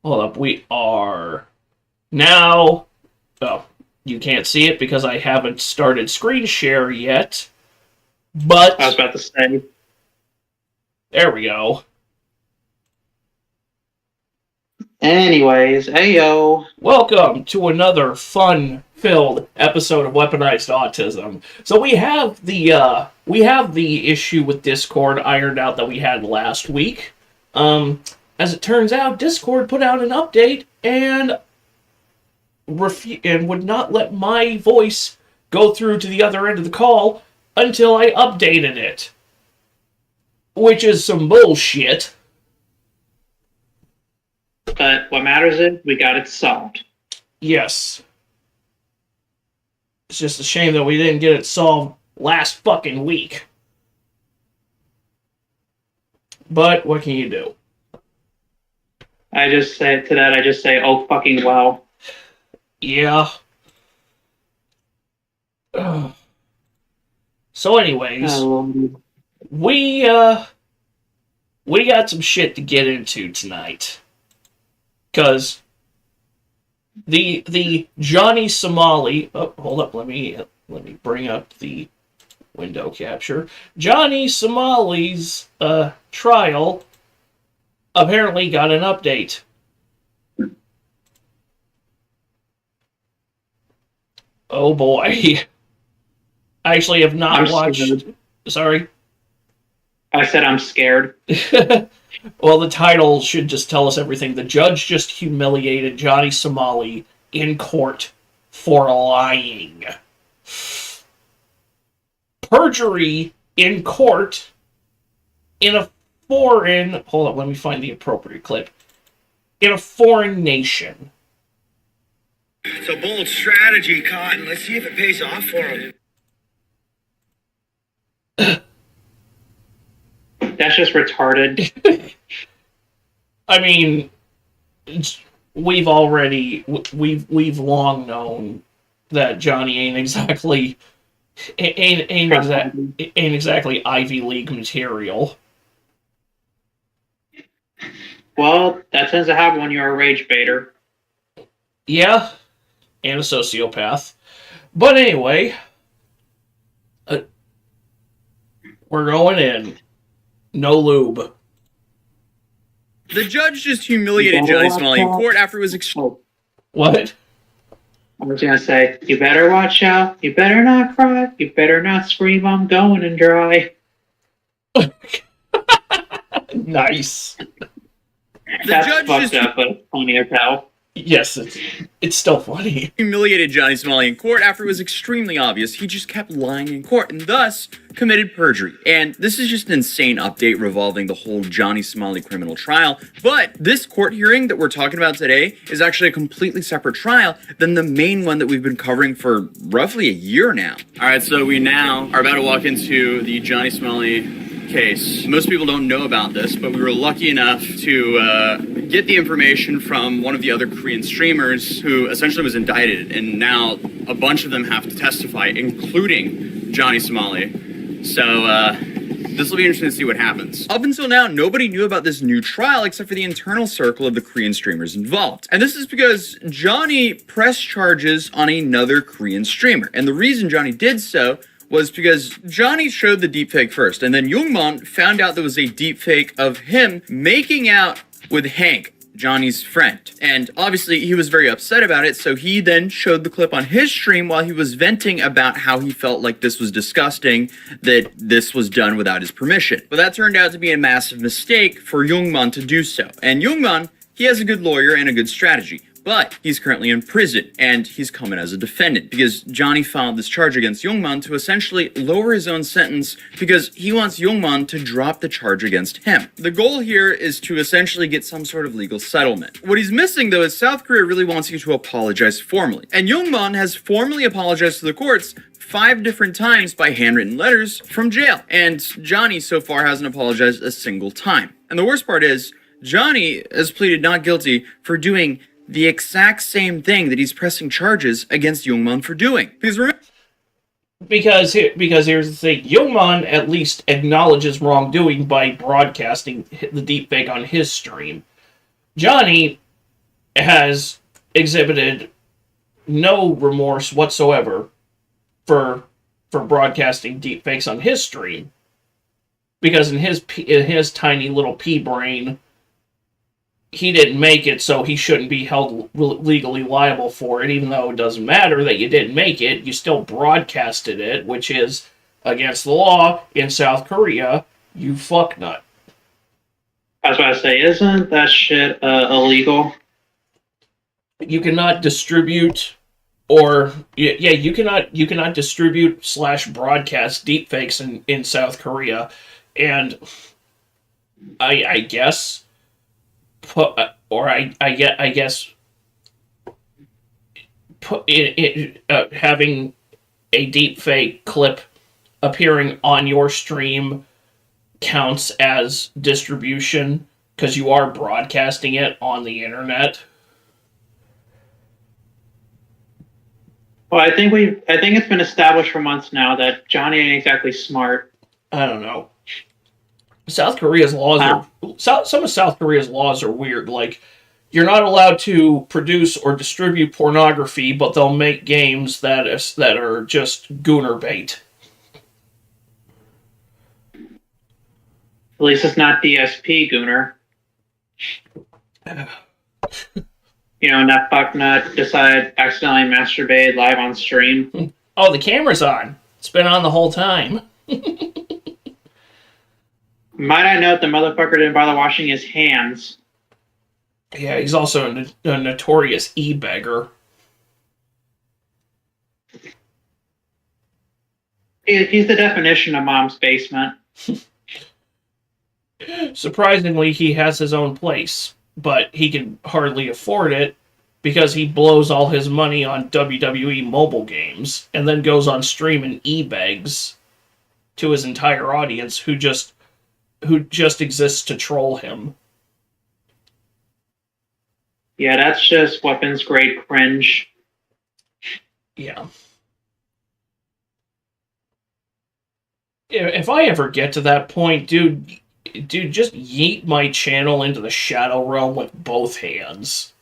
Hold up, we are now... Oh, you can't see it because I haven't started screen share yet. But... I was about to say. There we go. Anyways, ayo. Welcome to another fun-filled episode of Weaponized Autism. So we have the issue with Discord ironed out that we had last week. As it turns out, Discord put out an update and would not let my voice go through to the other end of the call until I updated it. Which is some bullshit. But what matters is we got it solved. Yes. It's just a shame that we didn't get it solved last fucking week. But what can you do? I just say, oh fucking well. Yeah. So anyways, we got some shit to get into tonight. Because the Johnny Somali... Oh, hold up, let me bring up the window capture. Johnny Somali's trial apparently got an update. Oh boy. I actually have not watched... Scared. Sorry? I said I'm scared. Well, the title should just tell us everything. The judge just humiliated Johnny Somali in court for lying. Perjury in court in a foreign... Hold on, let me find the appropriate clip. In a foreign nation. It's a bold strategy, Cotton. Let's see if it pays off for him. That's just retarded. I mean, we've long known that Johnny ain't exactly Ivy League material. Well, that tends to happen when you're a rage baiter. Yeah, and a sociopath. But anyway, we're going in. No lube. The judge just humiliated Johnny Somali in court after it was What? I was gonna say, you better watch out. You better not cry. You better not scream, I'm going and dry. Nice. That's judge fucked just- up, but funny as hell. Yes, it's still funny. humiliated Johnny Somali in court after it was extremely obvious he just kept lying in court and thus committed perjury. And this is just an insane update revolving the whole Johnny Somali criminal trial. But this court hearing that we're talking about today is actually a completely separate trial than the main one that we've been covering for roughly a year now. All right, so we now are about to walk into the Johnny Somali case. Most people don't know about this, but we were lucky enough to get the information from one of the other Korean streamers who essentially was indicted, and now a bunch of them have to testify, including Johnny Somali. So this will be interesting to see what happens. Up until now, nobody knew about this new trial except for the internal circle of the Korean streamers involved. And this is because Johnny pressed charges on another Korean streamer. And the reason Johnny did so was because Johnny showed the deepfake first, and then Youngman found out there was a deepfake of him making out with Hank, Johnny's friend. And obviously he was very upset about it, so he then showed the clip on his stream while he was venting about how he felt like this was disgusting, that this was done without his permission. But that turned out to be a massive mistake for Youngman to do so. And Youngman, he has a good lawyer and a good strategy. But he's currently in prison, and he's coming as a defendant because Johnny filed this charge against Youngman to essentially lower his own sentence because he wants Youngman to drop the charge against him. The goal here is to essentially get some sort of legal settlement. What he's missing, though, is South Korea really wants you to apologize formally. And Youngman has formally apologized to the courts 5 different times by handwritten letters from jail. And Johnny so far hasn't apologized a single time. And the worst part is, Johnny has pleaded not guilty for doing the exact same thing that he's pressing charges against Youngman for doing. Because remember... Because here's the thing, Youngman at least acknowledges wrongdoing by broadcasting the deepfake on his stream. Johnny has exhibited no remorse whatsoever for broadcasting deepfakes on his stream, because in his tiny little pea brain, he didn't make it, so he shouldn't be held legally liable for it. Even though it doesn't matter that you didn't make it, you still broadcasted it, which is against the law in South Korea. You fucknut. I was about to say, isn't that shit illegal? You cannot distribute, or you cannot distribute / broadcast deepfakes in South Korea, and I guess, having a deepfake clip appearing on your stream counts as distribution because you are broadcasting it on the internet. Well, I think it's been established for months now that Johnny ain't exactly smart. I don't know. South Korea's laws some of South Korea's laws are weird. Like, you're not allowed to produce or distribute pornography, but they'll make games that are just gooner bait. At least it's not DSP, Gooner. You know, that fucknut decided accidentally masturbated live on stream. Oh, the camera's on. It's been on the whole time. Might I note the motherfucker didn't bother washing his hands. Yeah, he's also a notorious e-beggar. He's the definition of mom's basement. Surprisingly, he has his own place, but he can hardly afford it because he blows all his money on WWE mobile games and then goes on stream and e-begs to his entire audience who just exists to troll him. Yeah, that's just weapons grade cringe. Yeah. If I ever get to that point, dude, just yeet my channel into the shadow realm with both hands.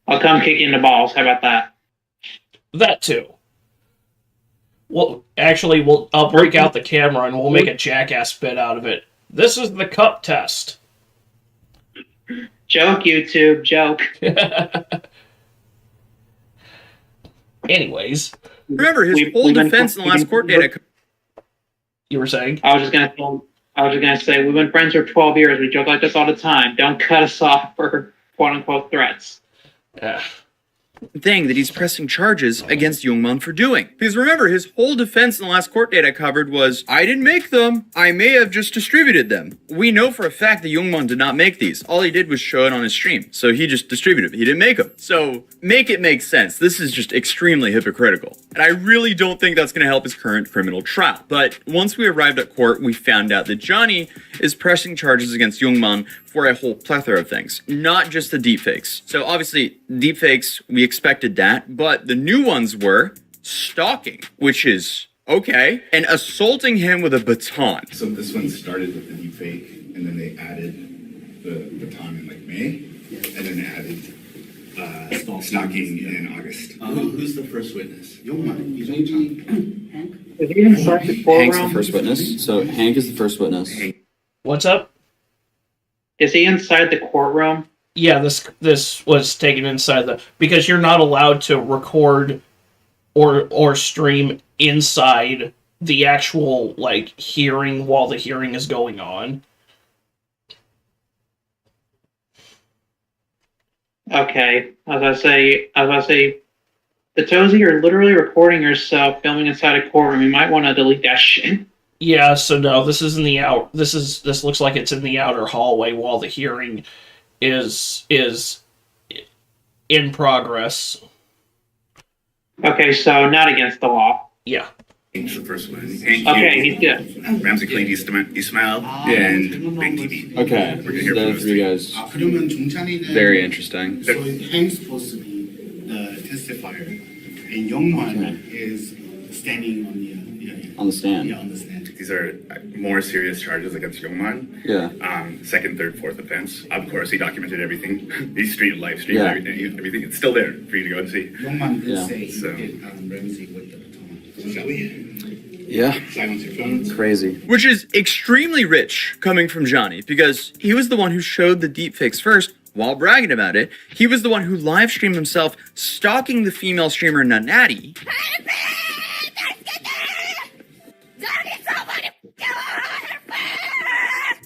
I'll come kick you in the balls. How about that? That too. Well, actually, I'll break out the camera and we'll make a jackass bit out of it. This is the cup test. Joke, YouTube, joke. Anyways. Remember, his whole defense in the last court data... You were saying? I was just gonna say, we've been friends for 12 years. We joke like this all the time. Don't cut us off for quote-unquote threats. Thing that he's pressing charges against Youngman for doing. Because remember, his whole defense in the last court date I covered was, I didn't make them. I may have just distributed them. We know for a fact that Youngman did not make these. All he did was show it on his stream. So he just distributed them. He didn't make them. So make it make sense. This is just extremely hypocritical. And I really don't think that's going to help his current criminal trial. But once we arrived at court, we found out that Johnny is pressing charges against Youngman for a whole plethora of things, not just the deepfakes. So obviously, deepfakes, we expected that, but the new ones were stalking, which is okay, and assaulting him with a baton. So this one started with the deepfake, and then they added the baton in like May, and then they added stalking in August. Who's the first witness? Hank? Is he inside the courtroom? Hank's the first witness. So Hank is the first witness. What's up? Is he inside the courtroom? Yeah, this was taken inside because you're not allowed to record or stream inside the actual hearing while the hearing is going on. Okay, I was gonna say, the Tozy, you're literally recording yourself filming inside a courtroom. You might want to delete that shit. Yeah, so no, this is in the out. This looks like it's in the outer hallway while the hearing is in progress. Okay, so not against the law. Yeah. Hank's the first one. Okay, he's good. Ramsey Clean, Ismail, and Big TV. Okay, We're gonna hear so from the three guys. 그러면 종찬이는 Very interesting. So Hank's supposed to be the testifier, and Youngman is standing on the On the stand. Yeah, on the stand. these are more serious charges against Youngman. Yeah. Second, third, fourth offense. Of course, he documented everything. He live streamed Yeah. everything. It's still there for you to go and see. Youngman did Yeah. say he So- did Ramsey with the baton. Shall we? Yeah. Silence your phones. Crazy. Which is extremely rich coming from Johnny, because he was the one who showed the deepfakes first while bragging about it. He was the one who live streamed himself stalking the female streamer Nanati.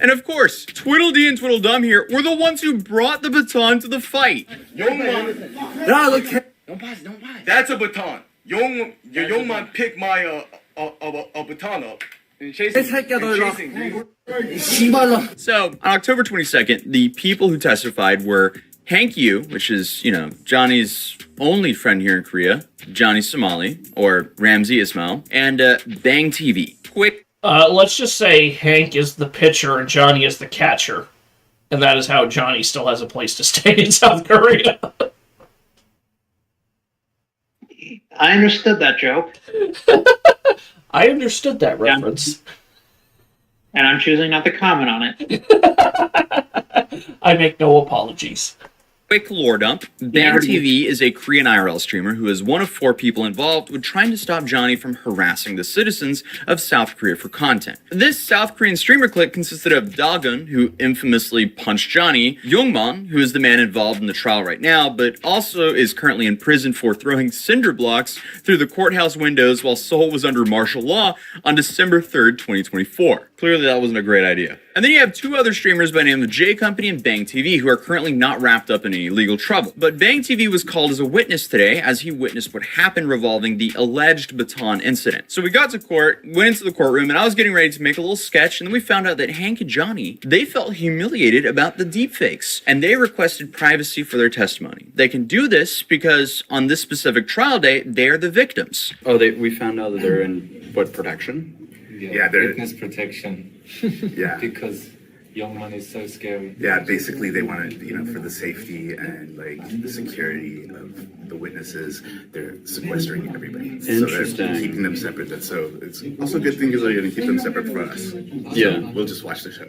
And of course, Tweedledee and Tweedledum here were the ones who brought the baton to the fight. Youngman, Don't pause. that's a baton. Youngman picked my a baton up. And chasing me. So, on October 22nd, the people who testified were Hank Yu, which is, Johnny's only friend here in Korea, Johnny Somali, or Ramsey Ismail, and Bang TV. Quick. Let's just say Hank is the pitcher and Johnny is the catcher. And that is how Johnny still has a place to stay in South Korea. I understood that joke, I understood that reference. and I'm choosing not to comment on it. I make no apologies. Quick lore dump. Bang TV is a Korean IRL streamer who is one of 4 people involved with trying to stop Johnny from harassing the citizens of South Korea for content. This South Korean streamer clique consisted of Dagun, who infamously punched Johnny, Youngman, who is the man involved in the trial right now, but also is currently in prison for throwing cinder blocks through the courthouse windows while Seoul was under martial law on December 3rd, 2024. Clearly that wasn't a great idea. And then you have 2 other streamers by the name of J Company and Bang TV who are currently not wrapped up in any legal trouble. But Bang TV was called as a witness today as he witnessed what happened revolving the alleged baton incident. So we got to court, went into the courtroom, and I was getting ready to make a little sketch, and then we found out that Hank and Johnny, they felt humiliated about the deepfakes, and they requested privacy for their testimony. They can do this because on this specific trial day, they are the victims. Oh, we found out that they're in what protection? Yeah, they're- witness protection Yeah. because young man is so scary. Yeah, basically they want to, for the safety and like the security of the witnesses, they're sequestering everybody. So Interesting. they're keeping them separate. So it's also a good thing because they're going to keep them separate for us. Yeah. We'll just watch the show.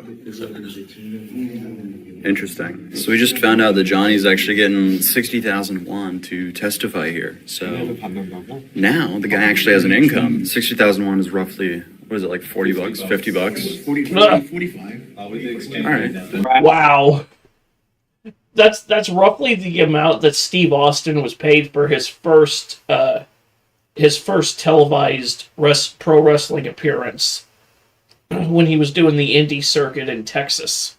Interesting. So we just found out that Johnny's actually getting 60,000 won to testify here. So now the guy actually has an income. 60,000 won is roughly, what is it, like 40 bucks, 50 bucks? 45. All right. Wow. That's roughly the amount that Steve Austin was paid for his first televised pro wrestling appearance when he was doing the indie circuit in Texas.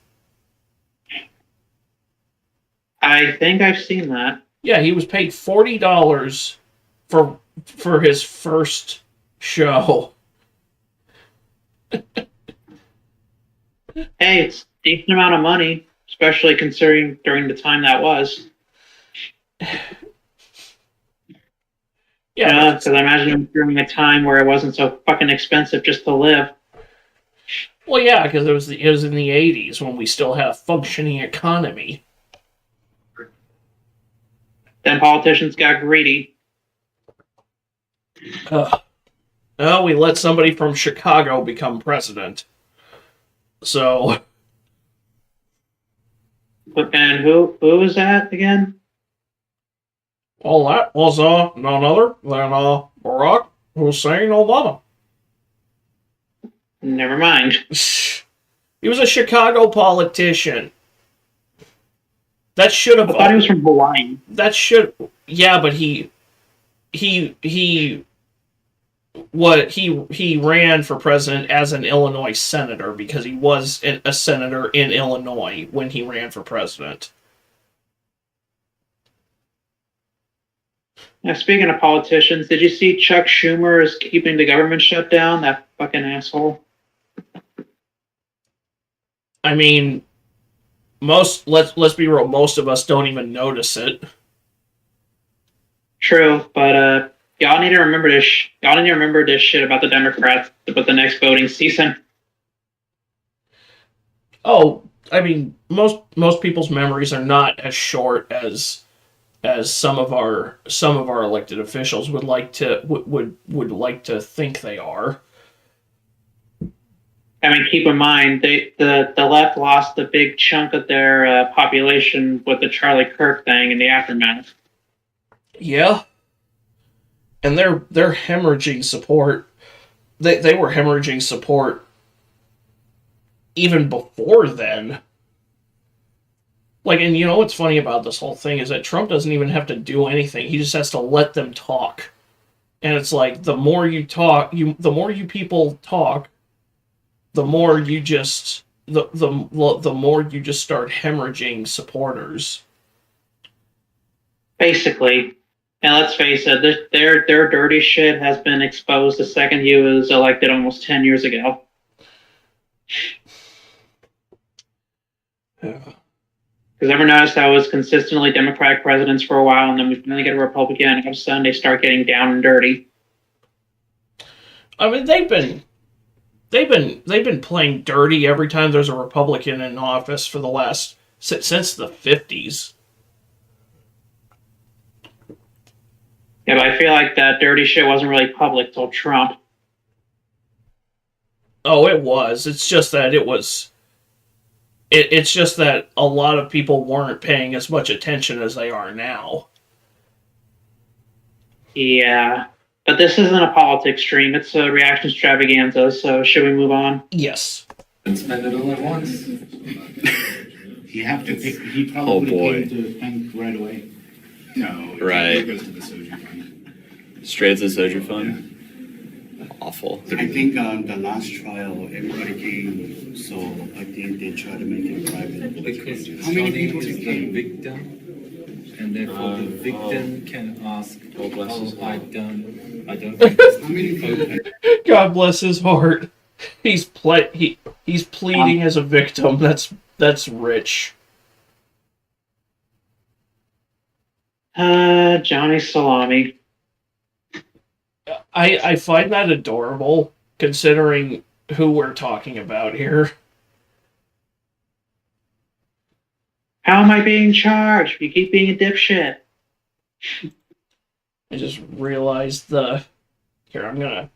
I think I've seen that. Yeah, he was paid $40 for his first show. Hey, it's a decent amount of money, especially considering during the time that was. Yeah, Because I imagine it was during a time where it wasn't so fucking expensive just to live. well, yeah, because it was in the 80s when we still had a functioning economy. Then politicians got greedy. Oh, we let somebody from Chicago become president. So, And who was that again? all that was none other than Barack Hussein Obama. Never mind. He was a Chicago politician. That should have. I thought he was from Hawaii. That should. Yeah, but he ran for president as an Illinois senator because he was a senator in Illinois when he ran for president. Now, speaking of politicians, did you see Chuck Schumer is keeping the government shut down? That fucking asshole. I mean, let's be real. Most of us don't even notice it. True, but y'all need to remember this. Y'all need to remember this shit about the Democrats about the next voting season. Oh, I mean, most people's memories are not as short as some of our elected officials would like to think they are. I mean, keep in mind, the left lost a big chunk of their population with the Charlie Kirk thing in the aftermath. Yeah. And they're hemorrhaging support. They were hemorrhaging support even before then. Like, and you know what's funny about this whole thing is that Trump doesn't even have to do anything. He just has to let them talk. And it's like, the more you talk, the more you people talk, the more you just the more you just start hemorrhaging supporters. Basically. And let's face it, their dirty shit has been exposed the second he was elected almost 10 years ago. Yeah. Because ever noticed how it was consistently Democratic presidents for a while, and then we finally get a Republican, and all of a sudden they start getting down and dirty. I mean, they've been playing dirty every time there's a Republican in office for the last since the 50s. Yeah, but I feel like that dirty shit wasn't really public till Trump. Oh, it was. It's just that it was. It's just that a lot of people weren't paying as much attention as they are now. Yeah. But this isn't a politics stream, it's a reaction extravaganza, so should we move on? Yes. And spend it all at once. You have to pick, he probably Oh, boy. paid the bank right away. No, Right. it goes to the soju fund. Straight to the soju fund. Awful. I think on the last trial, everybody came, so I think they try to make it private. Because How many Johnny people is the came? victim, and therefore the victim can ask, bless his "Oh, I heart. don't How many people? God bless his heart. He's pleading as a victim. That's rich. Johnny Salami. I find that adorable, considering who we're talking about here. How am I being charged? You keep being a dipshit. I just realized Here, I'm gonna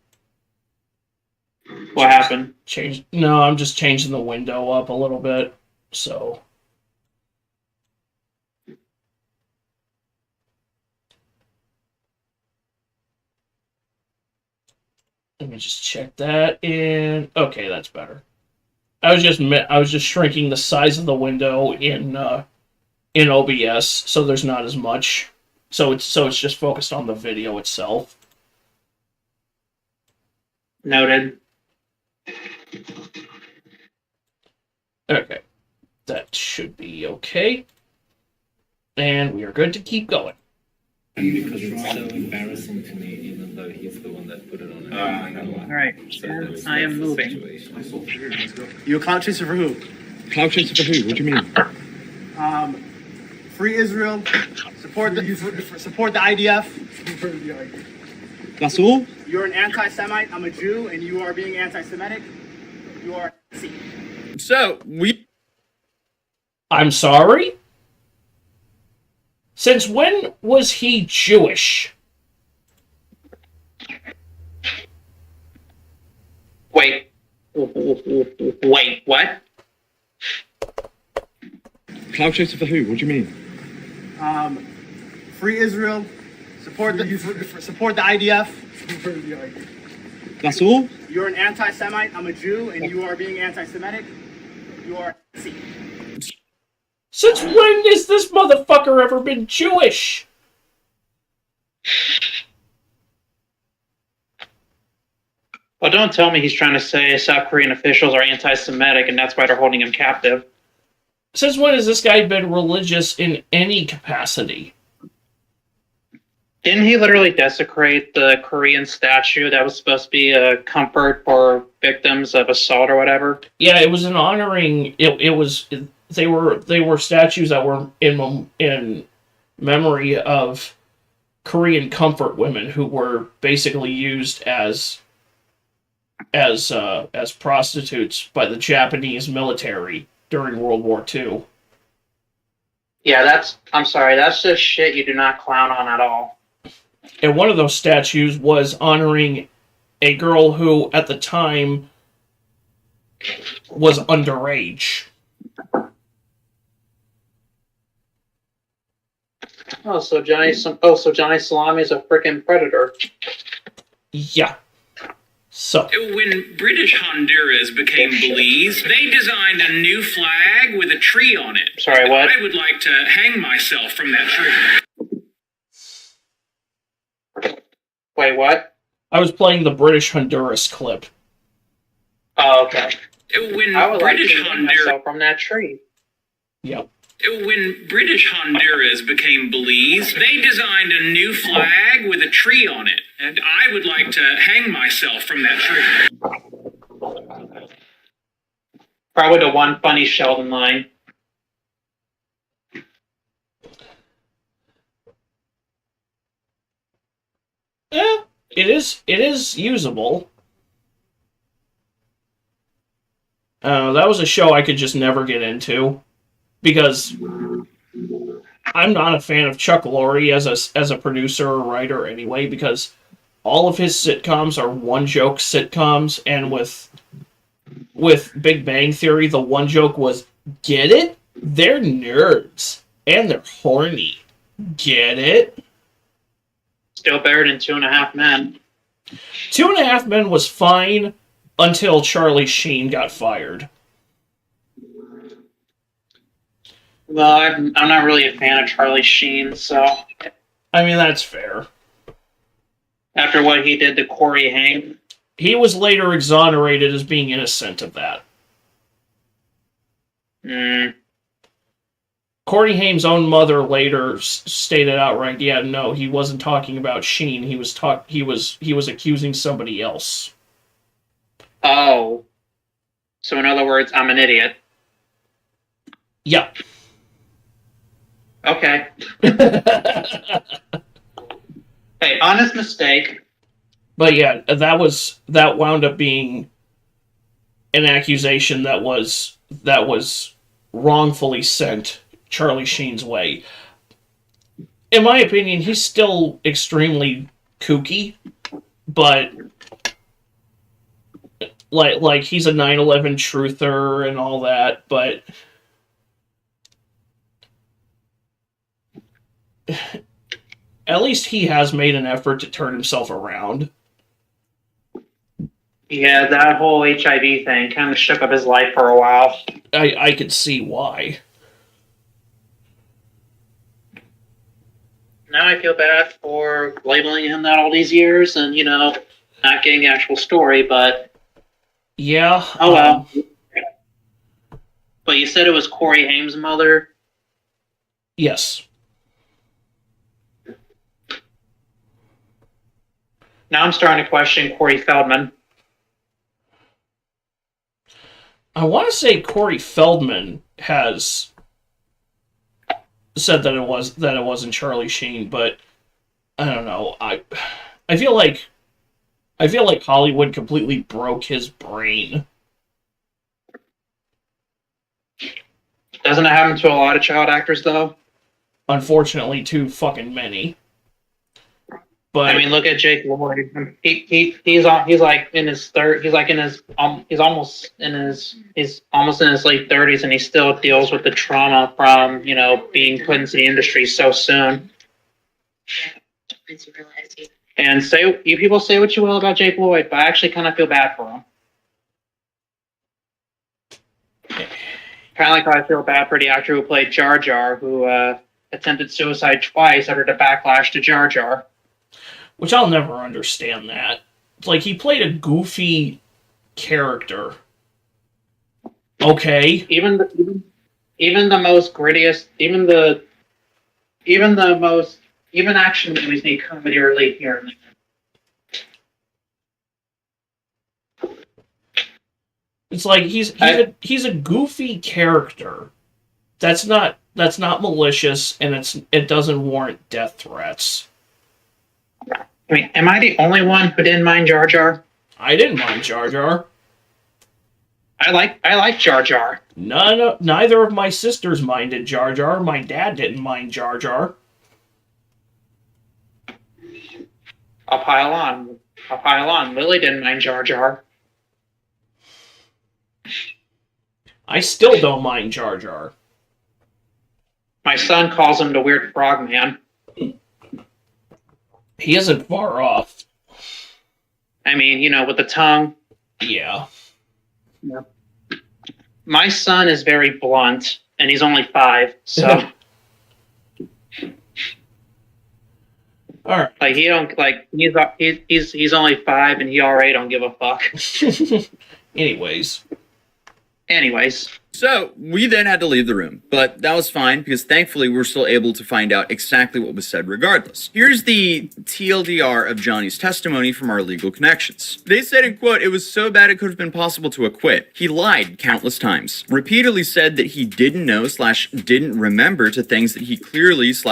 What happened? change. No, I'm just changing the window up a little bit. So. Let me just check that in. Okay, that's better. I was just shrinking the size of the window in OBS, so there's not as much. So it's just focused on the video itself. Noted. Okay, that should be okay, and we are good to keep going. because it's so embarrassing to me, even though he's the one that put it on." Alright, I am moving. You a cloud chaser for who? Cloud chaser for who? What do you mean? Free Israel. Support the IDF. That's all? You're an anti-Semite. I'm a Jew, and you are being anti-Semitic. You are. So, I'm sorry? Since when was he Jewish? Wait, what? Cloud chaser for who? What do you mean? Free Israel. Support the IDF. That's all? You're an anti-Semite. I'm a Jew, and you are being anti-Semitic. You are. Since when has this motherfucker ever been Jewish? Well, don't tell me he's trying to say South Korean officials are anti-Semitic and that's why they're holding him captive. Since when has this guy been religious in any capacity? Didn't he literally desecrate the Korean statue that was supposed to be a comfort for victims of assault or whatever? Yeah, it was an honoring. They were statues that were in memory of Korean comfort women who were basically used as prostitutes by the Japanese military during World War II. Yeah, I'm sorry, that's just shit you do not clown on at all. And one of those statues was honoring a girl who, at the time, was underage. So Johnny Salami is a freaking predator. Yeah. So When British Honduras became Belize, they designed a new flag with a tree on it. Sorry, what? I would like to hang myself from that tree. Wait, what? I was playing the British Honduras clip. Oh, okay. When I would British like to hang Honduras myself from that tree. Yep. When British Honduras became Belize, they designed a new flag with a tree on it, and I would like to hang myself from that tree. Probably the one funny Sheldon line. It is usable. That was a show I could just never get into because I'm not a fan of Chuck Lorre as a producer or writer anyway, because all of his sitcoms are one joke sitcoms, and with Big Bang Theory, the one joke was, get it? They're nerds and they're horny. Get it? Still better than 2.5 Men. 2.5 Men was fine until Charlie Sheen got fired. Well, I'm not really a fan of Charlie Sheen, so I mean, that's fair. after what he did to Corey Haim. He was later exonerated as being innocent of that. Corey Haim's own mother later stated outright, yeah, no, he wasn't talking about Sheen. He was accusing somebody else. Oh. So in other words, I'm an idiot. Yeah. Okay. Hey, honest mistake. But yeah, that wound up being an accusation that was wrongfully sent Charlie Sheen's way. In my opinion, he's still extremely kooky, but like he's a 9/11 truther and all that, but at least he has made an effort to turn himself around. Yeah, that whole HIV thing kind of shook up his life for a while. I could see why. Now I feel bad for labeling him that all these years and, not getting the actual story, but... Yeah. Oh, well. But you said it was Corey Haim's mother? Yes. Now I'm starting to question Corey Feldman. I want to say Corey Feldman has said that it wasn't Charlie Sheen, but I don't know. I feel like Hollywood completely broke his brain. Doesn't it happen to a lot of child actors, though? Unfortunately, too fucking many. But I mean, look at Jake Lloyd. He's like in his third. He's almost in his late 30s, and he still deals with the trauma from being put into the industry so soon. And you people say what you will about Jake Lloyd, but I actually kind of feel bad for him. Kind of like how I feel bad for the actor who played Jar Jar, who attempted suicide twice after the backlash to Jar Jar. Which I'll never understand that. Like, he played a goofy character. Okay. Even the most grittiest, even action movies need comedy relief here and there. It's like he's a goofy character. That's not malicious, and it doesn't warrant death threats. I mean, am I the only one who didn't mind Jar Jar? I didn't mind Jar Jar. I like Jar Jar. Neither of my sisters minded Jar Jar. My dad didn't mind Jar Jar. I'll pile on. Lily didn't mind Jar Jar. I still don't mind Jar Jar. My son calls him the weird frog man. He isn't far off. I mean, you know, with the tongue. Yeah. My son is very blunt, and he's only 5, so All right. like he don't like he's only 5, and he already don't give a fuck. Anyways. So, we then had to leave the room, but that was fine because thankfully we were still able to find out exactly what was said regardless. Here's the TLDR of Johnny's testimony from our legal connections. They said, in quote, "It was so bad it could have been possible to acquit. He lied countless times. Repeatedly said that he didn't know / didn't remember to things that he clearly /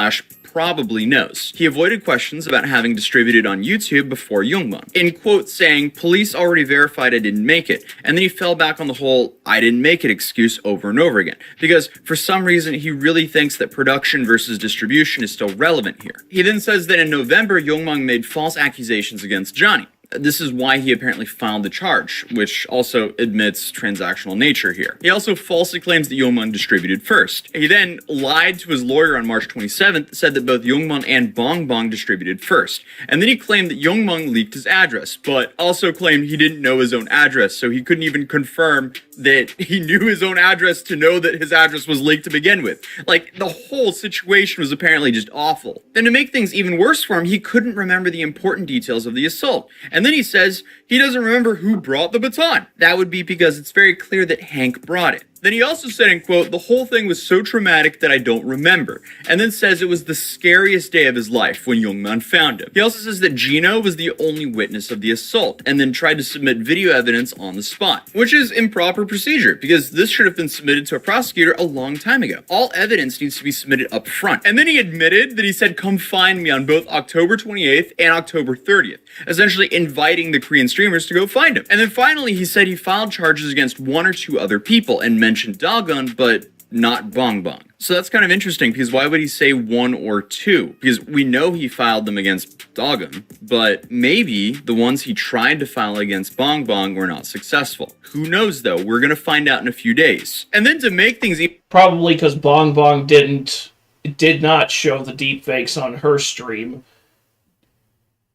probably knows. He avoided questions about having distributed on YouTube before Youngman. In quote, saying, police already verified I didn't make it. And then he fell back on the whole I didn't make it excuse over and over again. Because for some reason, he really thinks that production versus distribution is still relevant here. He then says that in November, Youngman made false accusations against Johnny. This is why he apparently filed the charge, which also admits transactional nature here. He also falsely claims that Youngman distributed first. He then lied to his lawyer on March 27th, said that both Youngman and Bongbong distributed first. And then he claimed that Youngman leaked his address, but also claimed he didn't know his own address, so he couldn't even confirm that he knew his own address to know that his address was leaked to begin with. Like, the whole situation was apparently just awful. Then to make things even worse for him, he couldn't remember the important details of the assault. And then he says he doesn't remember who brought the baton. That would be because it's very clear that Hank brought it. Then he also said, in quote, the whole thing was so traumatic that I don't remember. And then says it was the scariest day of his life when Youngman found him. He also says that Gino was the only witness of the assault and then tried to submit video evidence on the spot, which is improper procedure because this should have been submitted to a prosecutor a long time ago. All evidence needs to be submitted up front. And then he admitted that he said, come find me on both October 28th and October 30th, essentially inviting the Korean streamers to go find him. And then finally, he said he filed charges against 1 or 2 other people and mentioned Dagon, but not Bongbong. So that's kind of interesting because why would he say 1 or 2? Because we know he filed them against Dagon, but maybe the ones he tried to file against Bongbong were not successful. Who knows though? We're gonna find out in a few days. And then to make things probably because Bongbong did not show the deepfakes on her stream,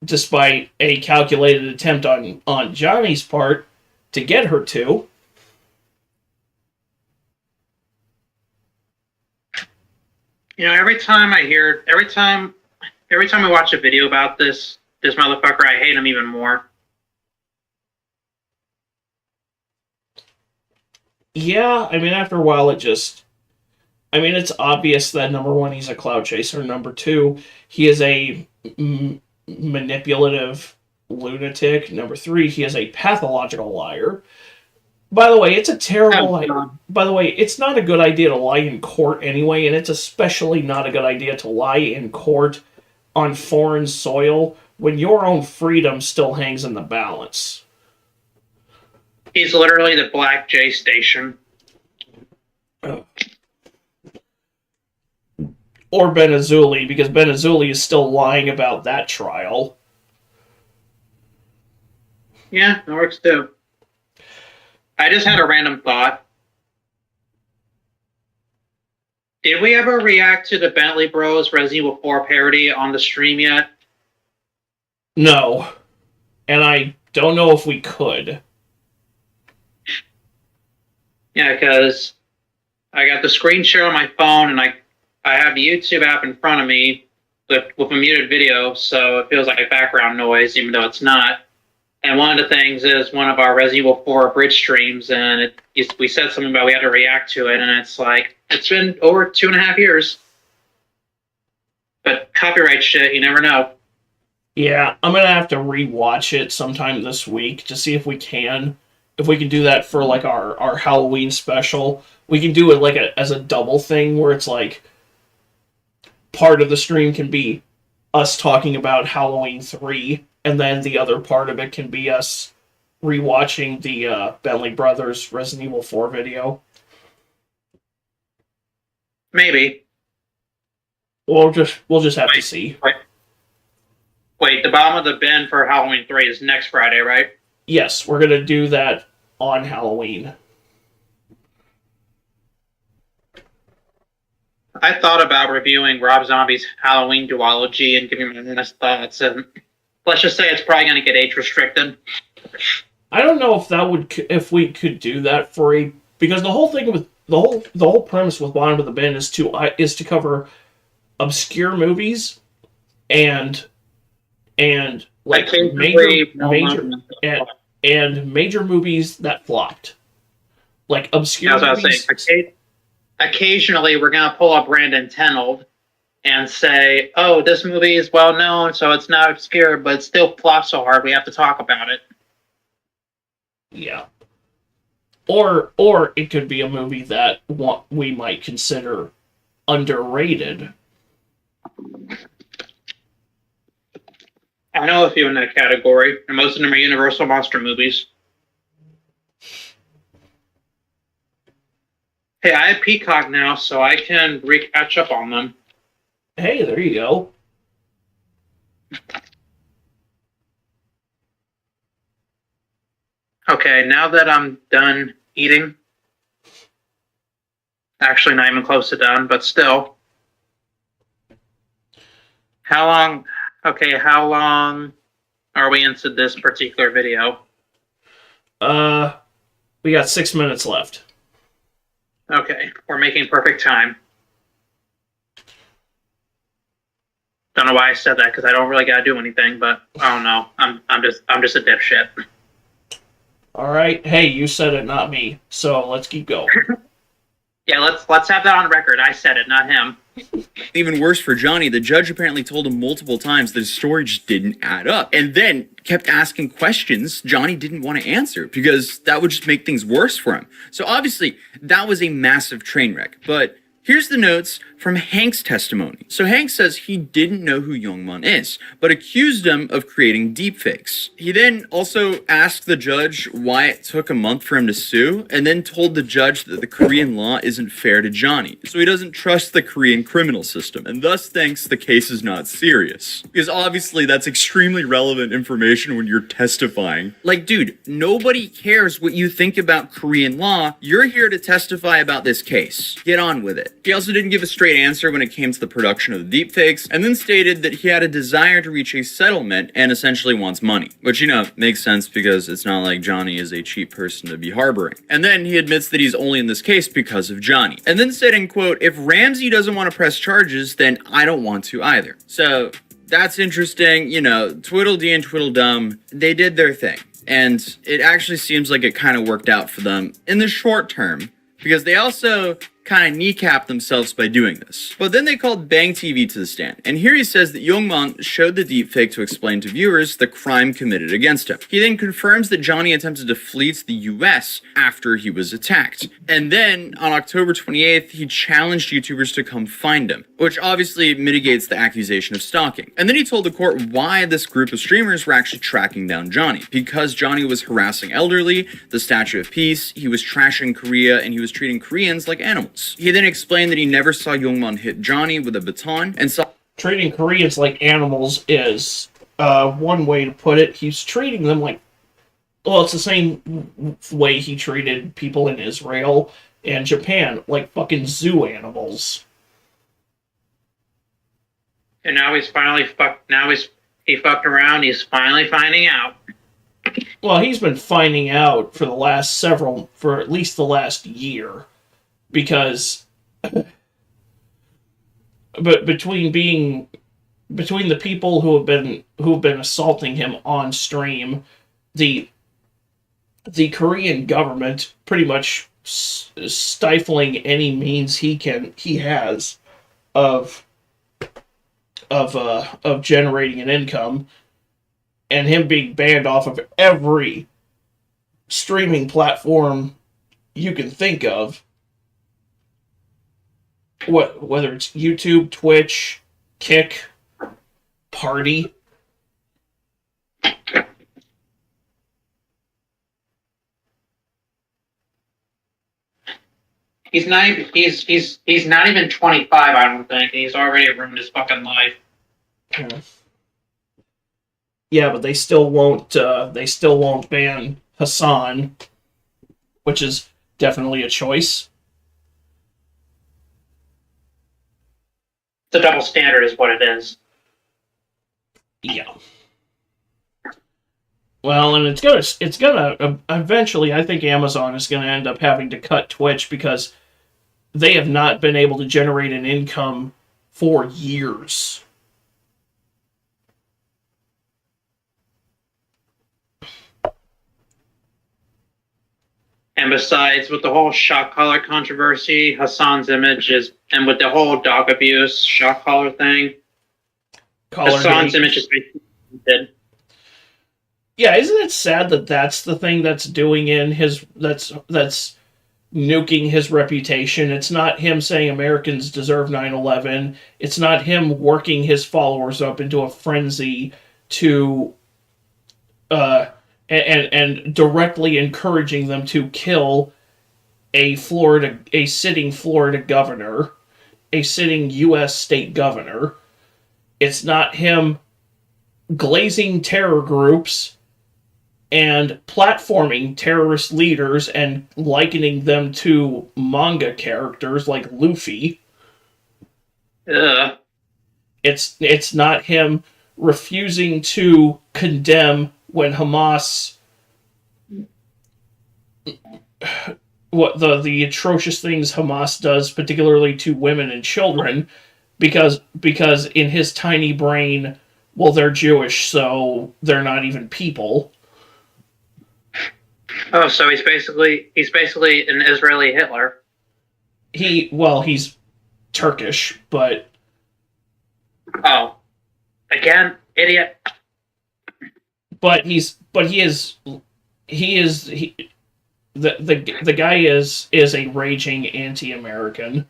despite a calculated attempt on Johnny's part to get her to. You know, every time we watch a video about this motherfucker, I hate him even more. Yeah, I mean, after a while, it's obvious that number 1, he's a cloud chaser. Number 2, he is a manipulative lunatic. Number 3, he is a pathological liar. By the way, it's a terrible idea. By the way, it's not a good idea to lie in court anyway, and it's especially not a good idea to lie in court on foreign soil when your own freedom still hangs in the balance. He's literally the Black J Station. Or Benazuli, because Benazuli is still lying about that trial. Yeah, that works too. I just had a random thought. Did we ever react to the Bentley Bros Resident Evil 4 parody on the stream yet? No. And I don't know if we could. Yeah, because I got the screen share on my phone and I have the YouTube app in front of me with a muted video, so it feels like background noise, even though it's not. And one of the things is one of our Resident Evil 4 bridge streams, and we said something about we had to react to it, and it's like, it's been over 2.5 years. But copyright shit, you never know. Yeah, I'm going to have to rewatch it sometime this week to see if we can do that for like our Halloween special. We can do it like as a double thing where it's like part of the stream can be us talking about Halloween 3, and then the other part of it can be us rewatching the Bentley Brothers Resident Evil 4 video. Maybe. We'll just have to see. Wait, the bottom of the bin for Halloween 3 is next Friday, right? Yes, we're going to do that on Halloween. I thought about reviewing Rob Zombie's Halloween duology and giving my honest thoughts, and let's just say it's probably going to get age restricted. I don't know if we could do that because the whole thing with the whole premise with Bottom of the Bin is to cover obscure movies and like major movies that flopped, like obscure movies. Occasionally, we're going to pull up Brandon Tenold and say, "Oh, this movie is well known, so it's not obscure, but it still flops so hard we have to talk about it." Yeah. Or it could be a movie that we might consider underrated. I know a few in that category, and most of them are Universal monster movies. Hey, I have Peacock now, so I can catch up on them. Hey, there you go. Okay, now that I'm done eating, actually not even close to done, but still. How long are we into this particular video? We got 6 minutes left. Okay, we're making perfect time. Don't know why I said that, because I don't really gotta do anything, but I don't know. I'm just a dipshit. All right. Hey, you said it, not me. So let's keep going. Yeah, let's have that on record. I said it, not him. Even worse for Johnny, the judge apparently told him multiple times that his story just didn't add up, and then kept asking questions Johnny didn't want to answer because that would just make things worse for him. So obviously, that was a massive train wreck. But here's the notes from Hank's testimony. So Hank says he didn't know who Youngman is, but accused him of creating deepfakes. He then also asked the judge why it took a month for him to sue, and then told the judge that the Korean law isn't fair to Johnny, so he doesn't trust the Korean criminal system, and thus thinks the case is not serious. Because obviously that's extremely relevant information when you're testifying. Like, dude, nobody cares what you think about Korean law. You're here to testify about this case. Get on with it. He also didn't give a straight answer when it came to the production of the deepfakes, and then stated that he had a desire to reach a settlement and essentially wants money. Which, makes sense because it's not like Johnny is a cheap person to be harboring. And then he admits that he's only in this case because of Johnny. And then stating, quote, "If Ramsey doesn't want to press charges, then I don't want to either." So that's interesting. Twiddledee and Tweedledum, they did their thing. And it actually seems like it kind of worked out for them in the short term, because they also kind of kneecapped themselves by doing this. But then they called Bang TV to the stand, and here he says that Youngman showed the deepfake to explain to viewers the crime committed against him. He then confirms that Johnny attempted to flee to the US after he was attacked. And then, on October 28th, he challenged YouTubers to come find him, which obviously mitigates the accusation of stalking. And then he told the court why this group of streamers were actually tracking down Johnny. Because Johnny was harassing elderly, the Statue of Peace, he was trashing Korea, and he was treating Koreans like animals. He then explained that he never saw Youngman hit Johnny with a baton, and saw treating Koreans like animals is one way to put it. He's treating them like, well, it's the same way he treated people in Israel and Japan, like fucking zoo animals. And now he's finally fucked. He fucked around. He's finally finding out. Well, he's been finding out for at least the last year. Because, but between the people who have been assaulting him on stream, the Korean government pretty much stifling any means he has of generating an income, and him being banned off of every streaming platform you can think of. Whether it's YouTube, Twitch, Kick, Party. He's not even 25, I don't think. He's already ruined his fucking life. Yeah, but they still won't ban Hassan, which is definitely a choice. The double standard is what it is. Yeah. Well, and it's gonna eventually. I think Amazon is gonna end up having to cut Twitch because they have not been able to generate an income for years. And besides, with the whole shock collar controversy, Hassan's image is, and with the whole dog abuse shock collar thing, Hassan's image is basically dead. Yeah, isn't it sad that that's the thing that's doing in his that's nuking his reputation? It's not him saying Americans deserve 9/11. It's not him working his followers up into a frenzy to and directly encouraging them to kill a sitting Florida governor, a sitting U.S. state governor. It's not him glazing terror groups and platforming terrorist leaders and likening them to manga characters like Luffy. It's not him refusing to condemn when Hamas what the atrocious things Hamas does, particularly to women and children, because in his tiny brain, well, they're Jewish, so they're not even people. Oh, so he's basically an Israeli Hitler. He's Turkish, but oh, again, idiot. But the guy is a raging anti-American.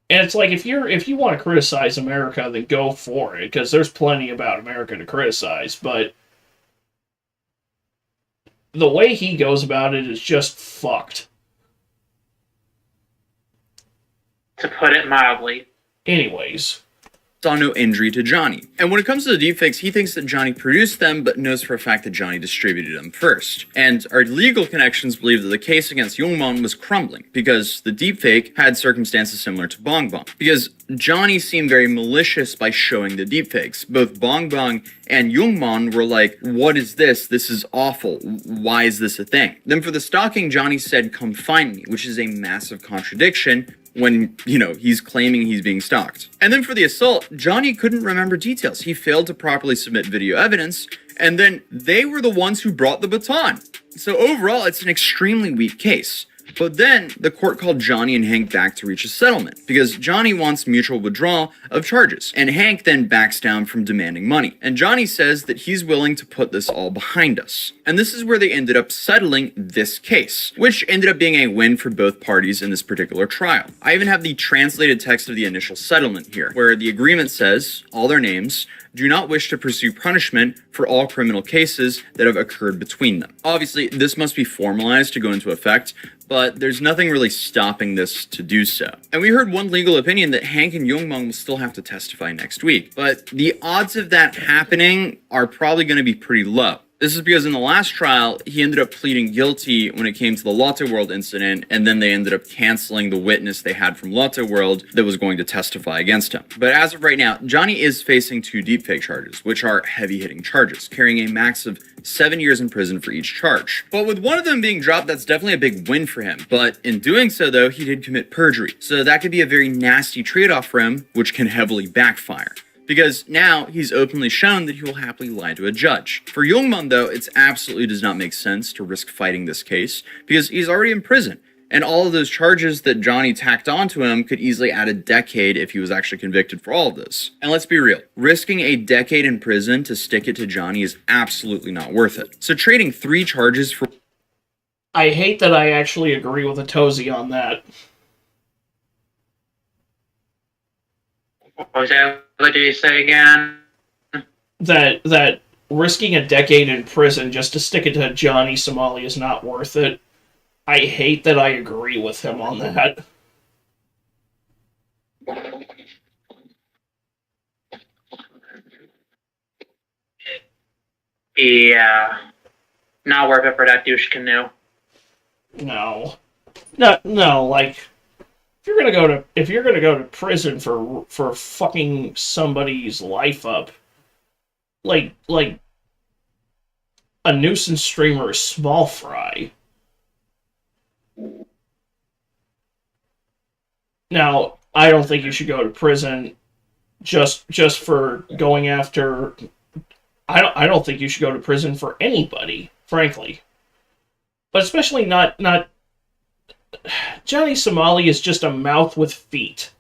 And it's like, if you want to criticize America, then go for it, because there's plenty about America to criticize, but the way he goes about it is just fucked. To put it mildly. Anyways. Saw no injury to Johnny. And when it comes to the deepfakes, he thinks that Johnny produced them, but knows for a fact that Johnny distributed them first. And our legal connections believe that the case against Youngman was crumbling, because the deepfake had circumstances similar to Bong Bong. Because Johnny seemed very malicious by showing the deepfakes. Both Bong Bong and Youngman were like, what is this? This is awful. Why is this a thing? Then for the stalking, Johnny said, come find me, which is a massive contradiction when, he's claiming he's being stalked. And then for the assault, Johnny couldn't remember details. He failed to properly submit video evidence, and then they were the ones who brought the baton. So overall, it's an extremely weak case. But then the court called Johnny and Hank back to reach a settlement, because Johnny wants mutual withdrawal of charges, and Hank then backs down from demanding money. And Johnny says that he's willing to put this all behind us. And this is where they ended up settling this case, which ended up being a win for both parties in this particular trial. I even have the translated text of the initial settlement here, where the agreement says, all their names, do not wish to pursue punishment for all criminal cases that have occurred between them. Obviously, this must be formalized to go into effect, but there's nothing really stopping this to do so. And we heard one legal opinion that Hank and Youngman will still have to testify next week, but the odds of that happening are probably going to be pretty low. This is because in the last trial, he ended up pleading guilty when it came to the Lotto World incident, and then they ended up canceling the witness they had from Lotto World that was going to testify against him. But as of right now, Johnny is facing 2 deepfake charges, which are heavy-hitting charges, carrying a max of 7 years in prison for each charge. But with one of them being dropped, that's definitely a big win for him. But in doing so, though, he did commit perjury. So that could be a very nasty trade-off for him, which can heavily backfire. Because now he's openly shown that he will happily lie to a judge. For Youngman, though, it absolutely does not make sense to risk fighting this case, because he's already in prison. And all of those charges that Johnny tacked onto him could easily add a decade if he was actually convicted for all of this. And let's be real, risking a decade in prison to stick it to Johnny is absolutely not worth it. So trading 3 charges for... I hate that I actually agree with Atozy on that. What did you say again? That risking a decade in prison just to stick it to Johnny Somali is not worth it. I hate that I agree with him on that. Yeah. Not worth it for that douche canoe. No, like, if you're gonna go to prison for fucking somebody's life up, like a nuisance streamer is small fry. Now, I don't think you should go to prison just for going after. I don't think you should go to prison for anybody, frankly. But especially not Johnny Somali is just a mouth with feet.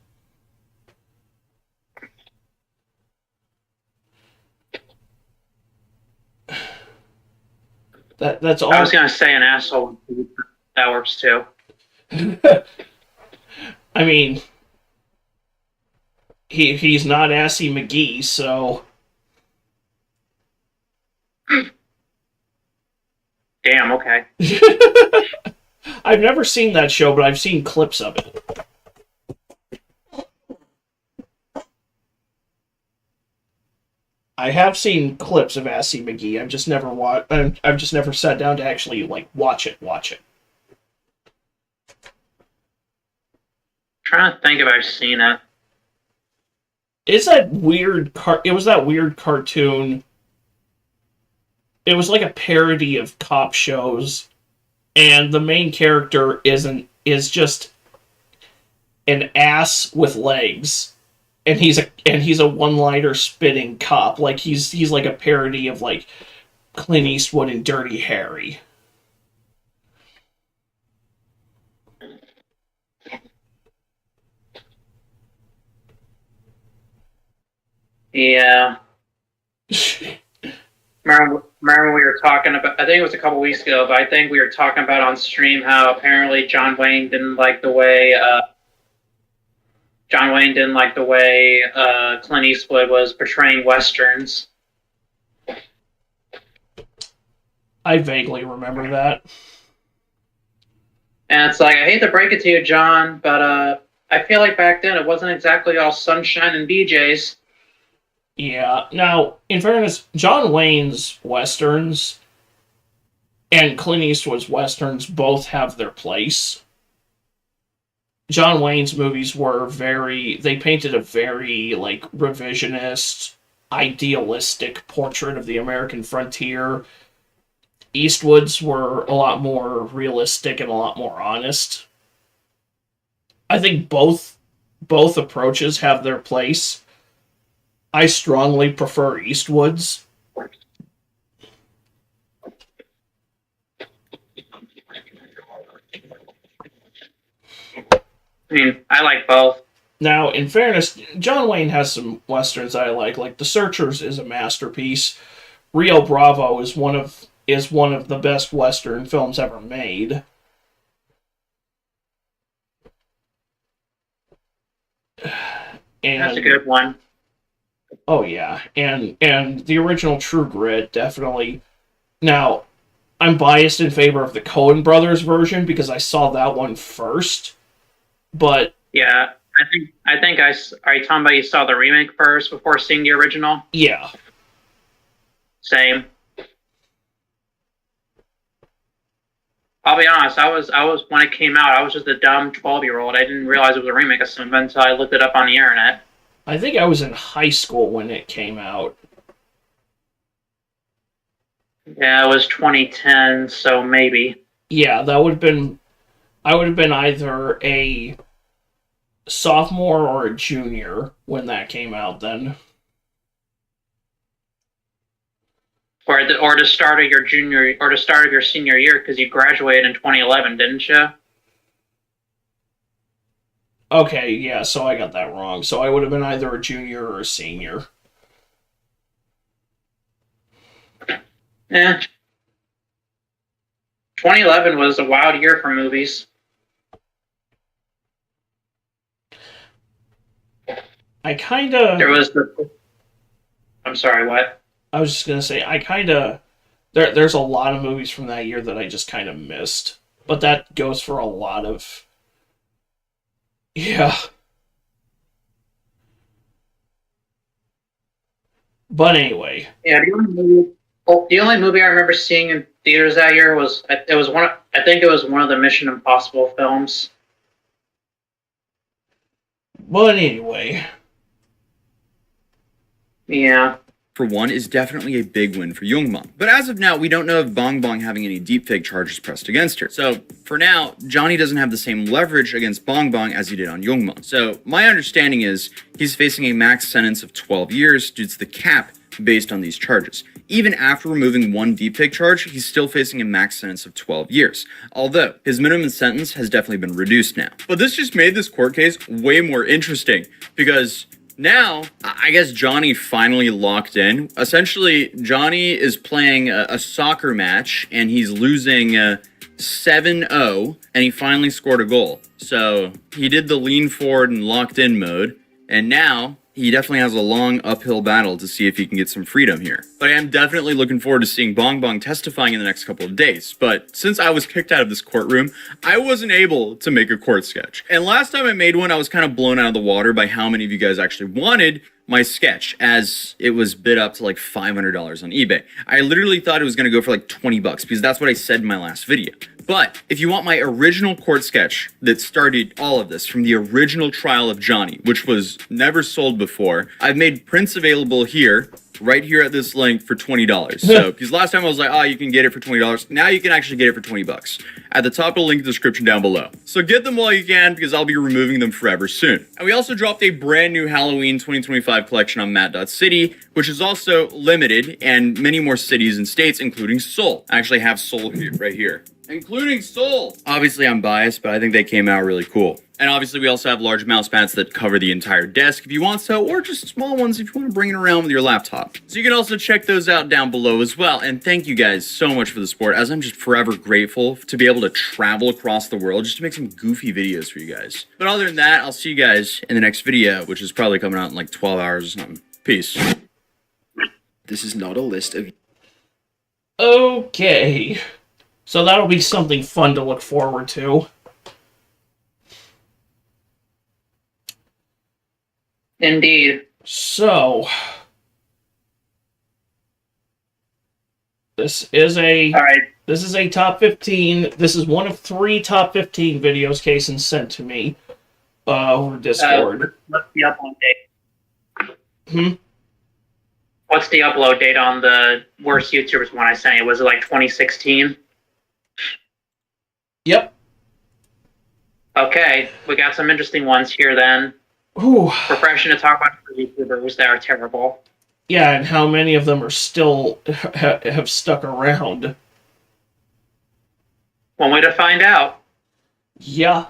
That's all. I was gonna say an asshole. That works too. I mean, he's not Assy McGee, so. Damn. Okay. I've never seen that show, but I've seen clips of it. I have seen clips of Assy McGee. I've just never I've just never sat down to actually like watch it. Trying to think if I've seen it. It's that weird it was that weird cartoon. It was like a parody of cop shows, and the main character is just an ass with legs, and he's a one-liner spitting cop. Like he's like a parody of like Clint Eastwood and Dirty Harry. Yeah. Remember when we were talking about? I think it was a couple weeks ago, but I think we were talking about on stream how apparently John Wayne didn't like the way Clint Eastwood was portraying westerns. I vaguely remember that. And it's like, I hate to break it to you, John, but I feel like back then it wasn't exactly all sunshine and BJs. Yeah. Now, in fairness, John Wayne's westerns and Clint Eastwood's westerns both have their place. John Wayne's movies were they painted a very, like, revisionist, idealistic portrait of the American frontier. Eastwood's were a lot more realistic and a lot more honest. I think both approaches have their place. I strongly prefer Eastwood's. I mean, I like both. Now, in fairness, John Wayne has some westerns I like The Searchers is a masterpiece. Rio Bravo is one of the best western films ever made. And, that's a good one. Oh yeah, and the original True Grit definitely. Now, I'm biased in favor of the Coen Brothers version because I saw that one first. But yeah, I think are you talking about you saw the remake first before seeing the original? Yeah. Same. I'll be honest, I was when it came out, I was just a dumb 12-year-old. I didn't realize it was a remake of something until I looked it up on the internet. I think I was in high school when it came out. Yeah, it was 2010, so maybe. Yeah, I would have been either a sophomore or a junior when that came out then. Or the start of your junior, or the start of your senior year, because you graduated in 2011, didn't you? Okay, yeah, so I got that wrong. So I would have been either a junior or a senior. Yeah. 2011 was a wild year for movies. I kind of... There was the... I'm sorry, what? I was just going to say, I kind of... There's a lot of movies from that year that I just kind of missed. But that goes for a lot of... Yeah. But anyway. Yeah, the only movie I remember seeing in theaters that year was... I think it was one of the Mission Impossible films. But anyway. Yeah. For one, is definitely a big win for Youngman. But as of now, we don't know of Bong Bong having any deepfake charges pressed against her. So for now, Johnny doesn't have the same leverage against Bong Bong as he did on Youngman. So my understanding is he's facing a max sentence of 12 years due to the cap based on these charges. Even after removing one deepfake charge, he's still facing a max sentence of 12 years. Although, his minimum sentence has definitely been reduced now. But this just made this court case way more interesting because now, I guess Johnny finally locked in. Essentially, Johnny is playing a soccer match and he's losing 7-0 and he finally scored a goal. So he did the lean forward and locked in mode. And now he definitely has a long uphill battle to see if he can get some freedom here. But I am definitely looking forward to seeing Bong Bong testifying in the next couple of days. But since I was kicked out of this courtroom, I wasn't able to make a court sketch. And last time I made one, I was kind of blown out of the water by how many of you guys actually wanted my sketch, as it was bid up to like $500 on eBay. I literally thought it was going to go for like 20 bucks because that's what I said in my last video. But if you want my original court sketch that started all of this from the original trial of Johnny, which was never sold before, I've made prints available here, right here at this link for $20. So, because last time I was like, oh, you can get it for $20. Now you can actually get it for 20 bucks. At the top of the link in the description down below. So get them while you can because I'll be removing them forever soon. And we also dropped a brand new Halloween 2025 collection on Matt.City, which is also limited and many more cities and states, including Seoul. I actually have Seoul here, right here. Including Seoul. Obviously, I'm biased, but I think they came out really cool. And obviously, we also have large mouse pads that cover the entire desk if you want so, or just small ones if you want to bring it around with your laptop. So you can also check those out down below as well. And thank you guys so much for the support, as I'm just forever grateful to be able to travel across the world just to make some goofy videos for you guys. But other than that, I'll see you guys in the next video, which is probably coming out in like 12 hours or something. Peace. This is not a list of... Okay. So that'll be something fun to look forward to. Indeed. So, this is a top 15. This is one of 3 top 15 videos Kason sent to me over Discord. What's the upload date? What's the upload date on the worst YouTubers one I sent you? Was it like 2016? Yep. Okay, we got some interesting ones here then. Ooh. Refreshing to talk about YouTubers that are terrible. Yeah, and how many of them are still have stuck around. One way to find out. Yeah.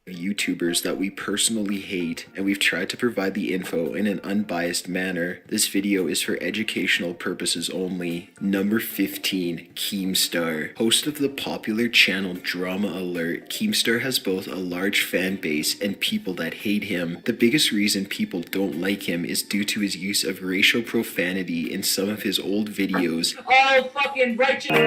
YouTubers that we personally hate, and we've tried to provide the info in an unbiased manner. This video is for educational purposes only. Number 15, Keemstar. Host of the popular channel Drama Alert, Keemstar has both a large fan base and people that hate him. The biggest reason people don't like him is due to his use of racial profanity in some of his old videos. Oh, fucking righteous!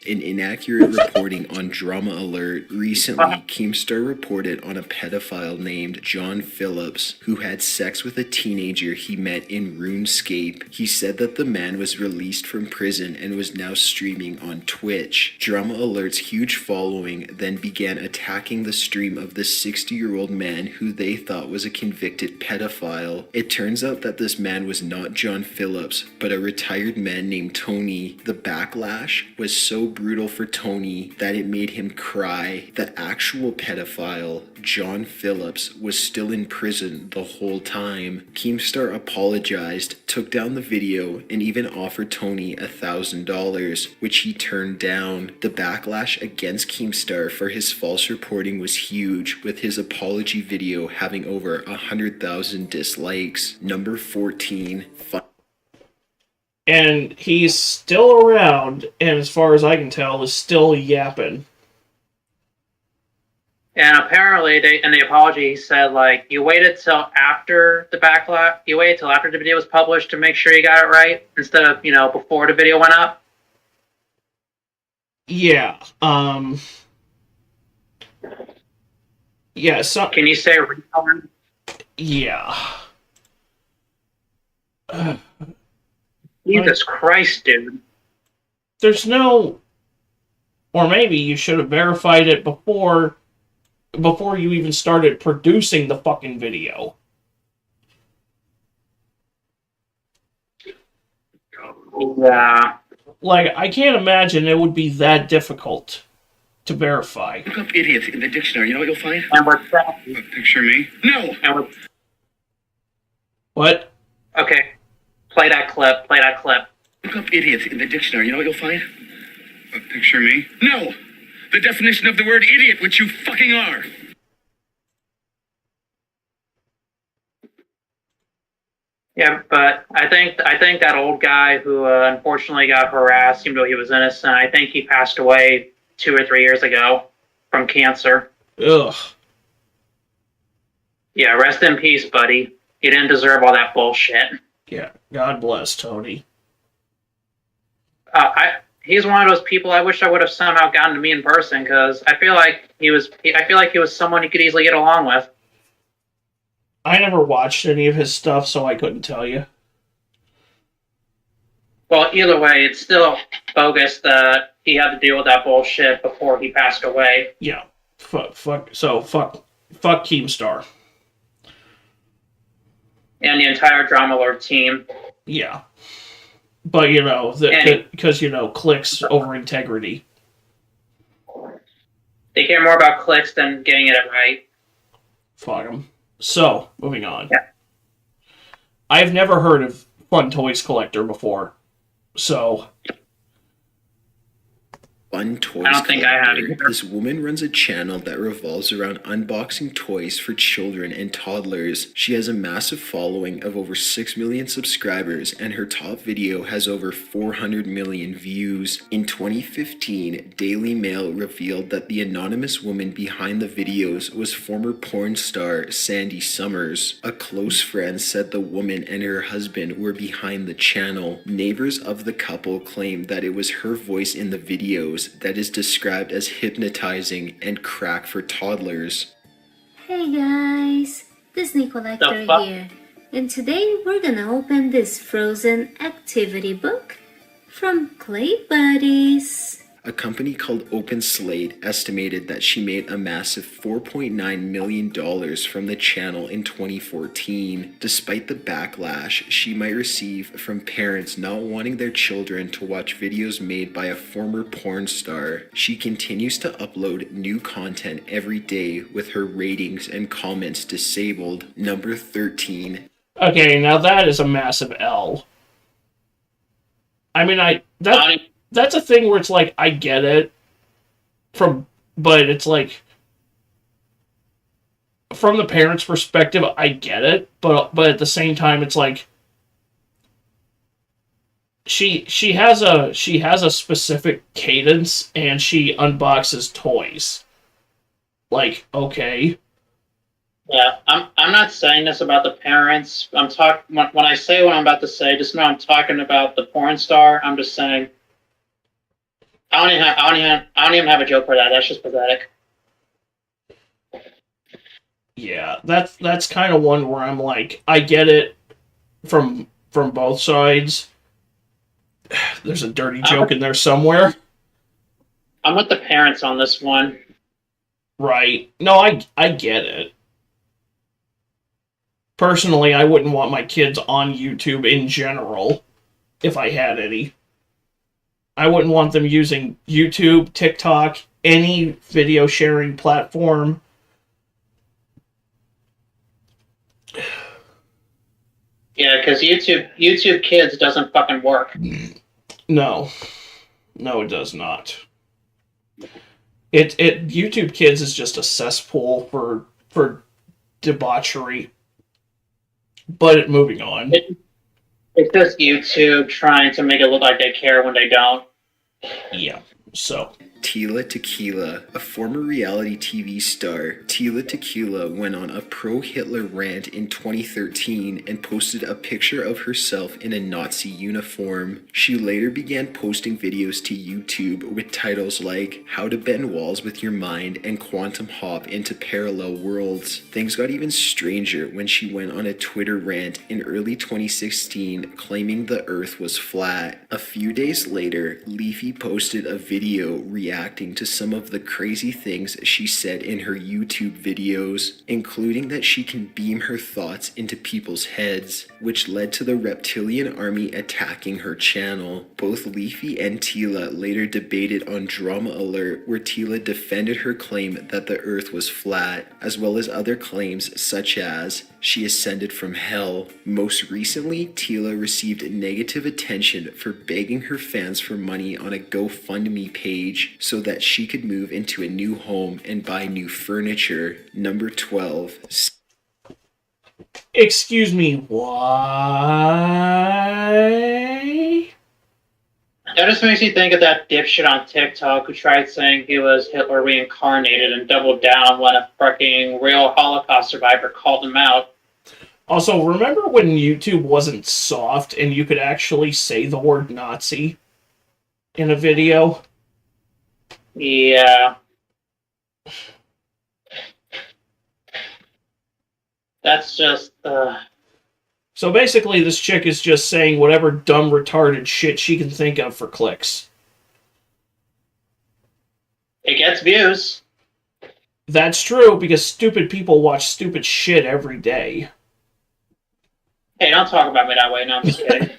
In inaccurate reporting on Drama Alert, recently Keemstar reported on a pedophile named John Phillips who had sex with a teenager he met in RuneScape. He said that the man was released from prison and was now streaming on Twitch. Drama Alert's huge following then began attacking the stream of the 60-year-old man who they thought was a convicted pedophile. It turns out that this man was not John Phillips, but a retired man named Tony. The backlash was so brutal for Tony that it made him cry. The actual pedophile, John Phillips, was still in prison the whole time. Keemstar apologized, took down the video, and even offered Tony $1,000, which he turned down. The backlash against Keemstar for his false reporting was huge, with his apology video having over 100,000 dislikes. Number 14, And he's still around, and as far as I can tell, is still yapping. And apparently, in the apology, he said, like, you waited till after the backlash, you waited till after the video was published to make sure you got it right, instead of, before the video went up. Yeah, yeah, so... Can you say retard? Yeah. Jesus Christ, dude. There's no... Or maybe you should have verified it before you even started producing the fucking video. Yeah. Like, I can't imagine it would be that difficult to verify. Look up idiot in the dictionary. You know what you'll find? And what's that? Picture me. No. And what? What? Okay. Play that clip. Play that clip. Look up idiot in the dictionary. You know what you'll find? Picture me. No. The definition of the word idiot, which you fucking are. Yeah, but I think that old guy who unfortunately got harassed, even though he was innocent, I think he passed away 2 or 3 years ago from cancer. Ugh. Yeah, rest in peace, buddy. You didn't deserve all that bullshit. Yeah, God bless Tony. He's one of those people I wish I would have somehow gotten to meet in person, because I feel like he was someone you could easily get along with. I never watched any of his stuff, so I couldn't tell you. Well, either way, it's still bogus that he had to deal with that bullshit before he passed away. Yeah. Fuck Keemstar. And the entire Drama Lord team. Yeah. But, because, clicks over integrity. They care more about clicks than getting it right. Fuck them. So, moving on. Yeah. I've never heard of Fun Toys Collector before. So... Fun Toys I don't think I have either. This woman runs a channel that revolves around unboxing toys for children and toddlers. She has a massive following of over 6 million subscribers, and her top video has over 400 million views. In 2015, Daily Mail revealed that the anonymous woman behind the videos was former porn star Sandy Summers. A close friend said the woman and her husband were behind the channel. Neighbors of the couple claimed that it was her voice in the videos that is described as hypnotizing and crack for toddlers. Hey guys, Disney Collector here, and today we're gonna open this Frozen activity book from Clay Buddies. A company called Open Slate estimated that she made a massive $4.9 million from the channel in 2014. Despite the backlash she might receive from parents not wanting their children to watch videos made by a former porn star, she continues to upload new content every day with her ratings and comments disabled. Number 13. Okay, now that is a massive L. I mean, that's a thing where it's like, I get it, but it's like, from the parent's perspective, I get it, but at the same time, it's like, she has a specific cadence, and she unboxes toys. Like, okay. Yeah, I'm not saying this about the parents. When I say what I'm about to say, just know I'm talking about the porn star. I'm just saying, I don't even have a joke for that. That's just pathetic. Yeah, that's kind of one where I'm like, I get it from both sides. There's a dirty joke in there somewhere. I'm with the parents on this one. Right. No, I get it. Personally, I wouldn't want my kids on YouTube in general, if I had any. I wouldn't want them using YouTube, TikTok, any video sharing platform. Yeah, because YouTube Kids doesn't fucking work. No, it does not. YouTube Kids is just a cesspool for debauchery. But moving on. It's just YouTube trying to make it look like they care when they don't. Yeah, so. Tila Tequila, a former reality TV star. Tila Tequila went on a pro-Hitler rant in 2013 and posted a picture of herself in a Nazi uniform. She later began posting videos to YouTube with titles like How to Bend Walls with Your Mind and Quantum Hop into Parallel Worlds. Things got even stranger when she went on a Twitter rant in early 2016 claiming the Earth was flat. A few days later, Leafy posted a video reacting to some of the crazy things she said in her YouTube videos, including that she can beam her thoughts into people's heads, which led to the reptilian army attacking her channel. Both Leafy and Tila later debated on Drama Alert, where Tila defended her claim that the Earth was flat, as well as other claims such as she ascended from hell. Most recently, Tila received negative attention for begging her fans for money on a GoFundMe page so that she could move into a new home and buy new furniture. Number 12. Excuse me, why? That just makes me think of that dipshit on TikTok who tried saying he was Hitler reincarnated and doubled down when a fucking real Holocaust survivor called him out. Also, remember when YouTube wasn't soft and you could actually say the word Nazi in a video? Yeah. That's just, So basically, this chick is just saying whatever dumb, retarded shit she can think of for clicks. It gets views. That's true, because stupid people watch stupid shit every day. Hey, don't talk about me that way. No, I'm just kidding.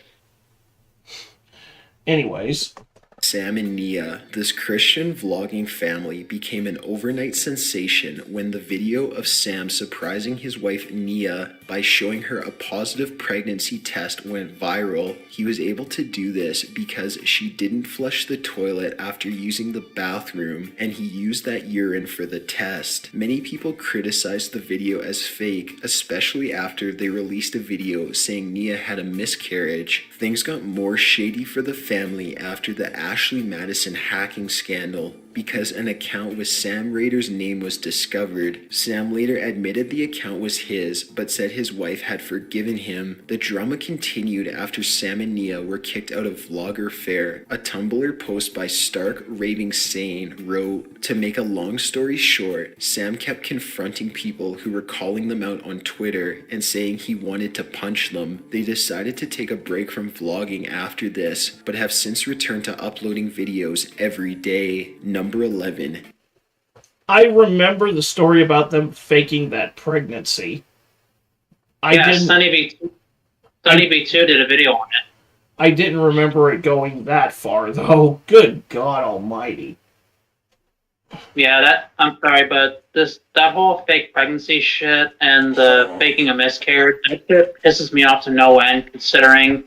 Anyways. Sam and Nia, this Christian vlogging family, became an overnight sensation when the video of Sam surprising his wife Nia by showing her a positive pregnancy test went viral. He was able to do this because she didn't flush the toilet after using the bathroom, and he used that urine for the test. Many people criticized the video as fake, especially after they released a video saying Nia had a miscarriage. Things got more shady for the family after the Ashley Madison hacking scandal, because an account with Sam Rader's name was discovered. Sam later admitted the account was his, but said his wife had forgiven him. The drama continued after Sam and Nia were kicked out of Vlogger Fair. A Tumblr post by Stark Raving Sane wrote, "To make a long story short, Sam kept confronting people who were calling them out on Twitter and saying he wanted to punch them. They decided to take a break from vlogging after this, but have since returned to uploading videos every day." Number 11. I remember the story about them faking that pregnancy. Sunny B2 did a video on it. I didn't remember it going that far, though. Good God Almighty. Yeah, I'm sorry, but that whole fake pregnancy shit and the faking a miscarriage, that shit pisses me off to no end, considering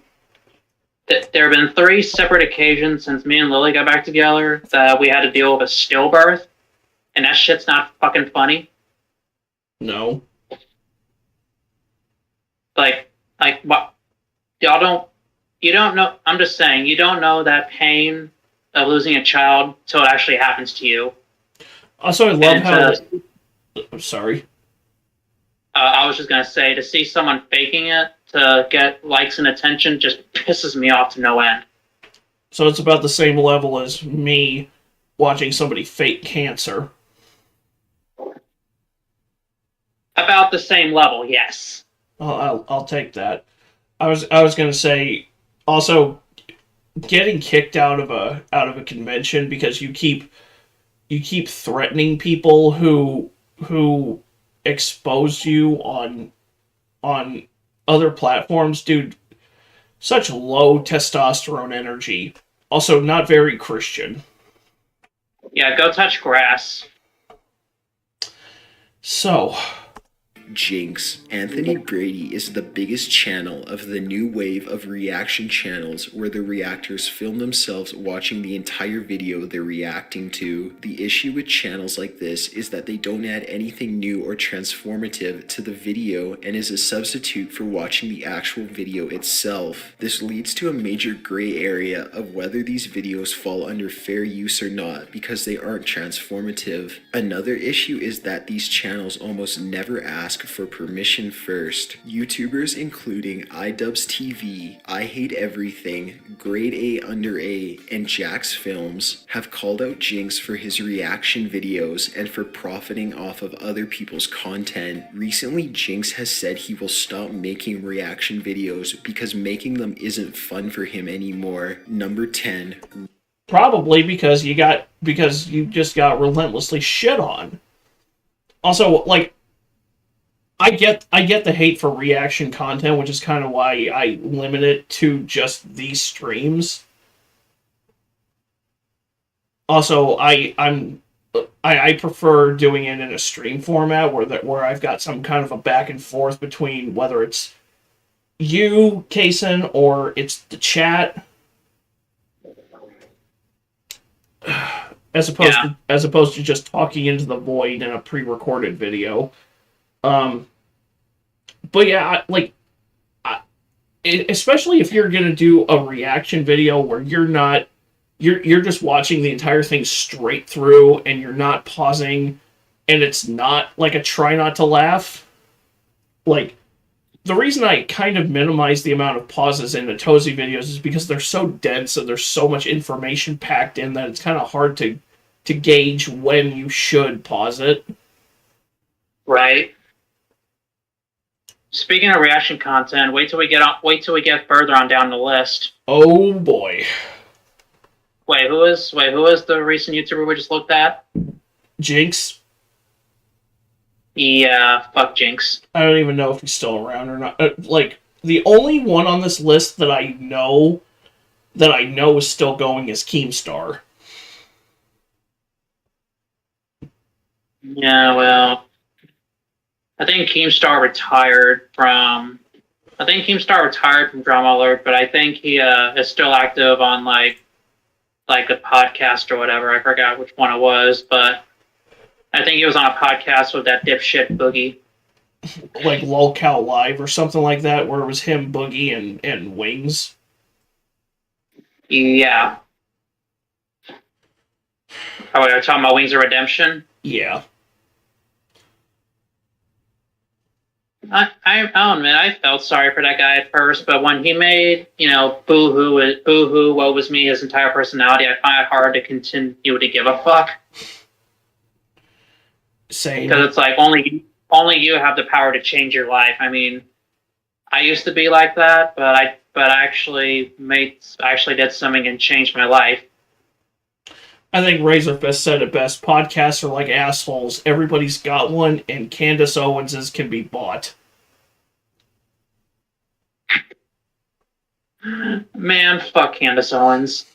that there have been 3 separate occasions since me and Lily got back together that we had to deal with a stillbirth, and that shit's not fucking funny. No. Like, what? You don't know, I'm just saying, you don't know that pain of losing a child till it actually happens to you. Also, I love how... I'm sorry. I was just going to say, to see someone faking it to get likes and attention just pisses me off to no end. So it's about the same level as me watching somebody fake cancer. About the same level, yes. I'll take that. I was going to say, also, getting kicked out of a convention because you keep threatening people who expose you on other platforms, dude. Such low testosterone energy. Also, not very Christian. Yeah, go touch grass. So, Jinx. Anthony Brady is the biggest channel of the new wave of reaction channels where the reactors film themselves watching the entire video they're reacting to. The issue with channels like this is that they don't add anything new or transformative to the video and is a substitute for watching the actual video itself. This leads to a major gray area of whether these videos fall under fair use or not because they aren't transformative. Another issue is that these channels almost never ask for permission first. YouTubers including iDubbbz TV, I Hate Everything, Grade A Under A, and Jax Films have called out Jinx for his reaction videos and for profiting off of other people's content. Recently, Jinx has said he will stop making reaction videos because making them isn't fun for him anymore. Number 10. Probably because you just got relentlessly shit on. Also, like, I get the hate for reaction content, which is kind of why I limit it to just these streams. Also, I prefer doing it in a stream format where I've got some kind of a back and forth between whether it's you, Kason, or it's the chat. As opposed to just talking into the void in a pre-recorded video. But yeah, especially if you're gonna do a reaction video where you're just watching the entire thing straight through and you're not pausing, and it's not like a try not to laugh. Like, the reason I kind of minimize the amount of pauses in the Tozy videos is because they're so dense and there's so much information packed in that it's kind of hard to gauge when you should pause it. Right. Speaking of reaction content, wait till we get further on down the list. Oh boy. Wait, who is the recent YouTuber we just looked at? Jinx. Yeah, fuck Jinx. I don't even know if he's still around or not. Like, the only one on this list that I know is still going is Keemstar. Yeah, well, I think Keemstar retired from Drama Alert, but I think he is still active on like a podcast or whatever. I forgot which one it was, but I think he was on a podcast with that dipshit Boogie. Like Lolcow Live or something like that, where it was him, Boogie, and Wings. Yeah. Oh, wait, are you talking about Wings of Redemption? Yeah. I don't know, I felt sorry for that guy at first, but when he made, boo-hoo, woe was me, his entire personality, I find it hard to continue to give a fuck. Same. Because it's like, only you have the power to change your life. I mean, I used to be like that, but I actually did something and changed my life. I think Razorfist said it best. Podcasts are like assholes. Everybody's got one, and Candace Owens's can be bought. Man, fuck Candace Owens.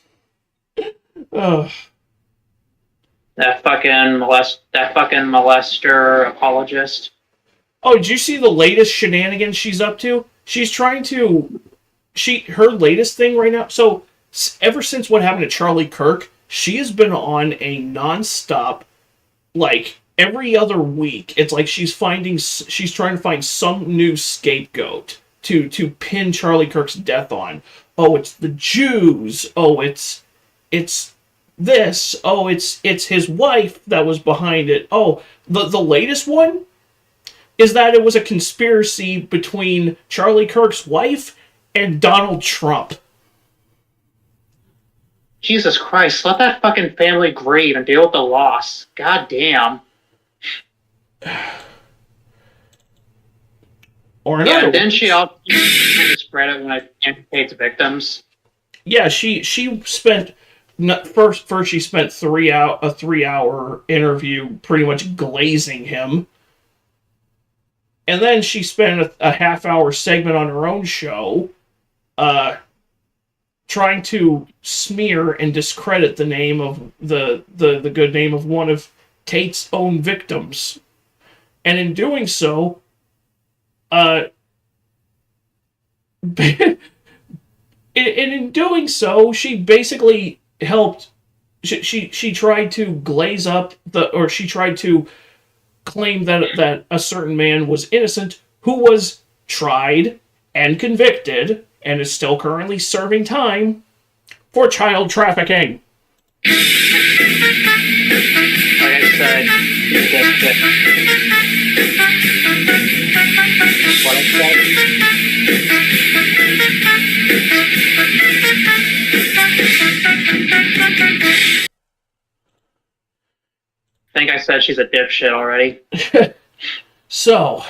Ugh. That fucking molester apologist. Oh, did you see the latest shenanigans she's up to? She's trying to... Her latest thing right now... So, ever since what happened to Charlie Kirk, she has been on a non-stop, like, every other week. It's like she's trying to find some new scapegoat to pin Charlie Kirk's death on. Oh, it's the Jews. Oh, it's this. Oh, it's his wife that was behind it. Oh, the latest one is that it was a conspiracy between Charlie Kirk's wife and Donald Trump. Jesus Christ, let that fucking family grieve and deal with the loss. God damn. Or another. Yeah, didn't she also spread it when I amputate the victims? Yeah, she spent first she spent a 3-hour interview pretty much glazing him. And then she spent a half-hour segment on her own show trying to smear and discredit the name of the good name of one of Tate's own victims. And in doing so, and in doing so, she basically helped. She tried to glaze up she tried to claim that a certain man was innocent, who was tried and convicted and is still currently serving time for child trafficking. Like I said, what I think I said she's a dipshit already. So,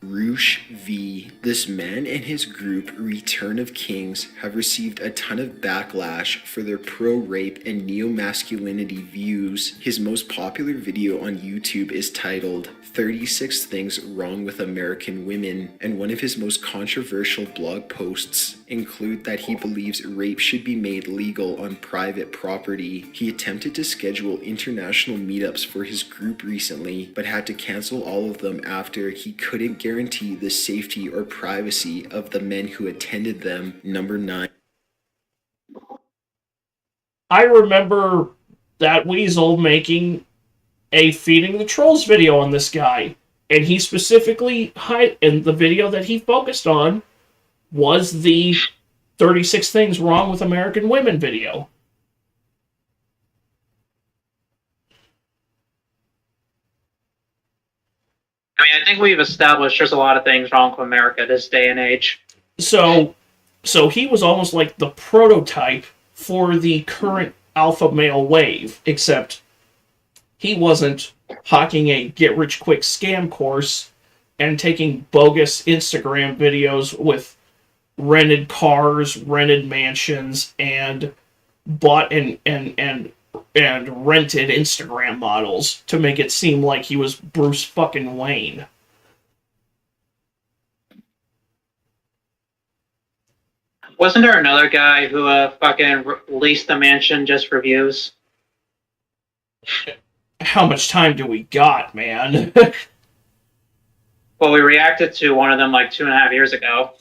Roosh V. This man and his group, Return of Kings, have received a ton of backlash for their pro-rape and neo-masculinity views. His most popular video on YouTube is titled 36 Things Wrong with American Women, and one of his most controversial blog posts include that he believes rape should be made legal on private property. He attempted to schedule international meetups for his group recently, but had to cancel all of them after he couldn't guarantee the safety or privacy of the men who attended them. Number 9. I remember that weasel making a Feeding the Trolls video on this guy, and he specifically and the video that he focused on was the 36 Things Wrong with American Women video. I mean, I think we've established there's a lot of things wrong with America this day and age. So he was almost like the prototype for the current alpha male wave, except he wasn't hawking a get-rich-quick scam course and taking bogus Instagram videos with rented cars, rented mansions, and bought and rented Instagram models to make it seem like he was Bruce fucking Wayne. Wasn't there another guy who fucking leased the mansion just for views? How much time do we got, man? Well, we reacted to one of them like 2.5 years ago,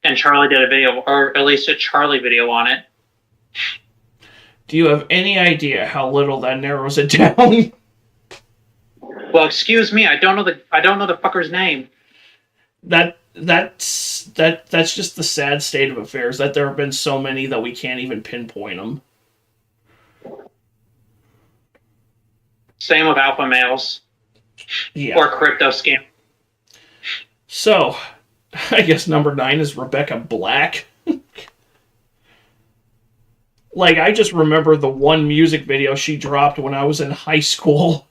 and Charlie did a video, or at least a Charlie video on it. Do you have any idea how little that narrows it down? Well, excuse me, I don't know the fucker's name. That's just the sad state of affairs, that there have been so many that we can't even pinpoint them. Same with alpha males. Yeah. Or crypto scam. So, I guess number 9 is Rebecca Black. Like, I just remember the one music video she dropped when I was in high school,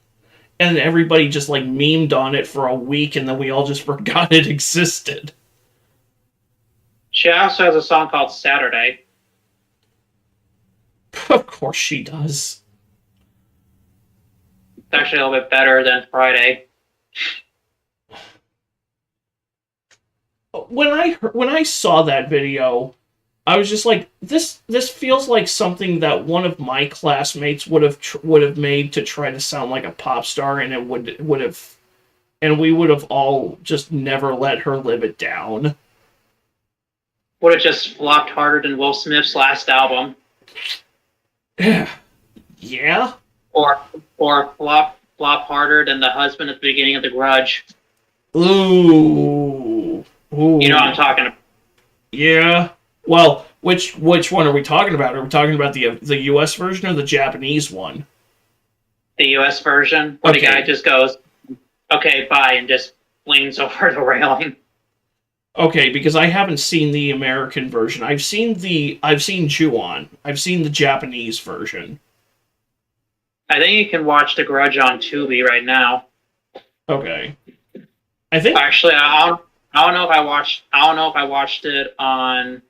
and everybody just, like, memed on it for a week, and then we all just forgot it existed. She also has a song called Saturday. Of course she does. It's actually a little bit better than Friday. When I saw that video, I was just like, this feels like something that one of my classmates would have made to try to sound like a pop star, and we would have all just never let her live it down. Would have just flopped harder than Will Smith's last album. Yeah. Or flop harder than the husband at the beginning of The Grudge. Ooh. You know what I'm talking about. Yeah. Well, which one are we talking about? Are we talking about the U.S. version or the Japanese one? The U.S. version, where the guy just goes, "Okay, bye," and just leans over the railing. Okay, because I haven't seen the American version. I've seen Ju-on. I've seen the Japanese version. I think you can watch The Grudge on Tubi right now. Okay. I think actually I don't know if I watched it on.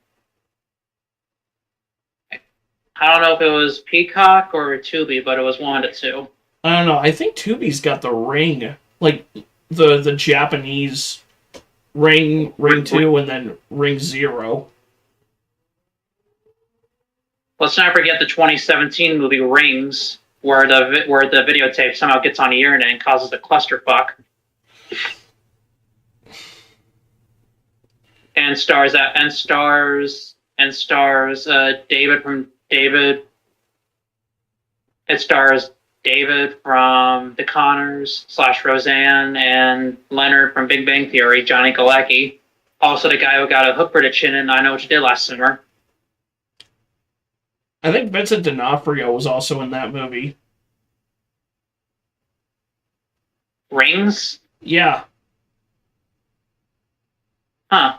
I don't know if it was Peacock or Tubi, but it was one of the two. I don't know. I think Tubi's got the Ring, like the Japanese Ring 2, and then Ring 0. Let's not forget the 2017 movie Rings, where the videotape somehow gets on the internet and causes a clusterfuck. and stars David from David. It stars David from The Connors / Roseanne and Leonard from Big Bang Theory, Johnny Galecki. Also the guy who got a hook prediction in I Know What You Did Last Summer. I think Vincent D'Onofrio was also in that movie. Rings? Yeah. Huh.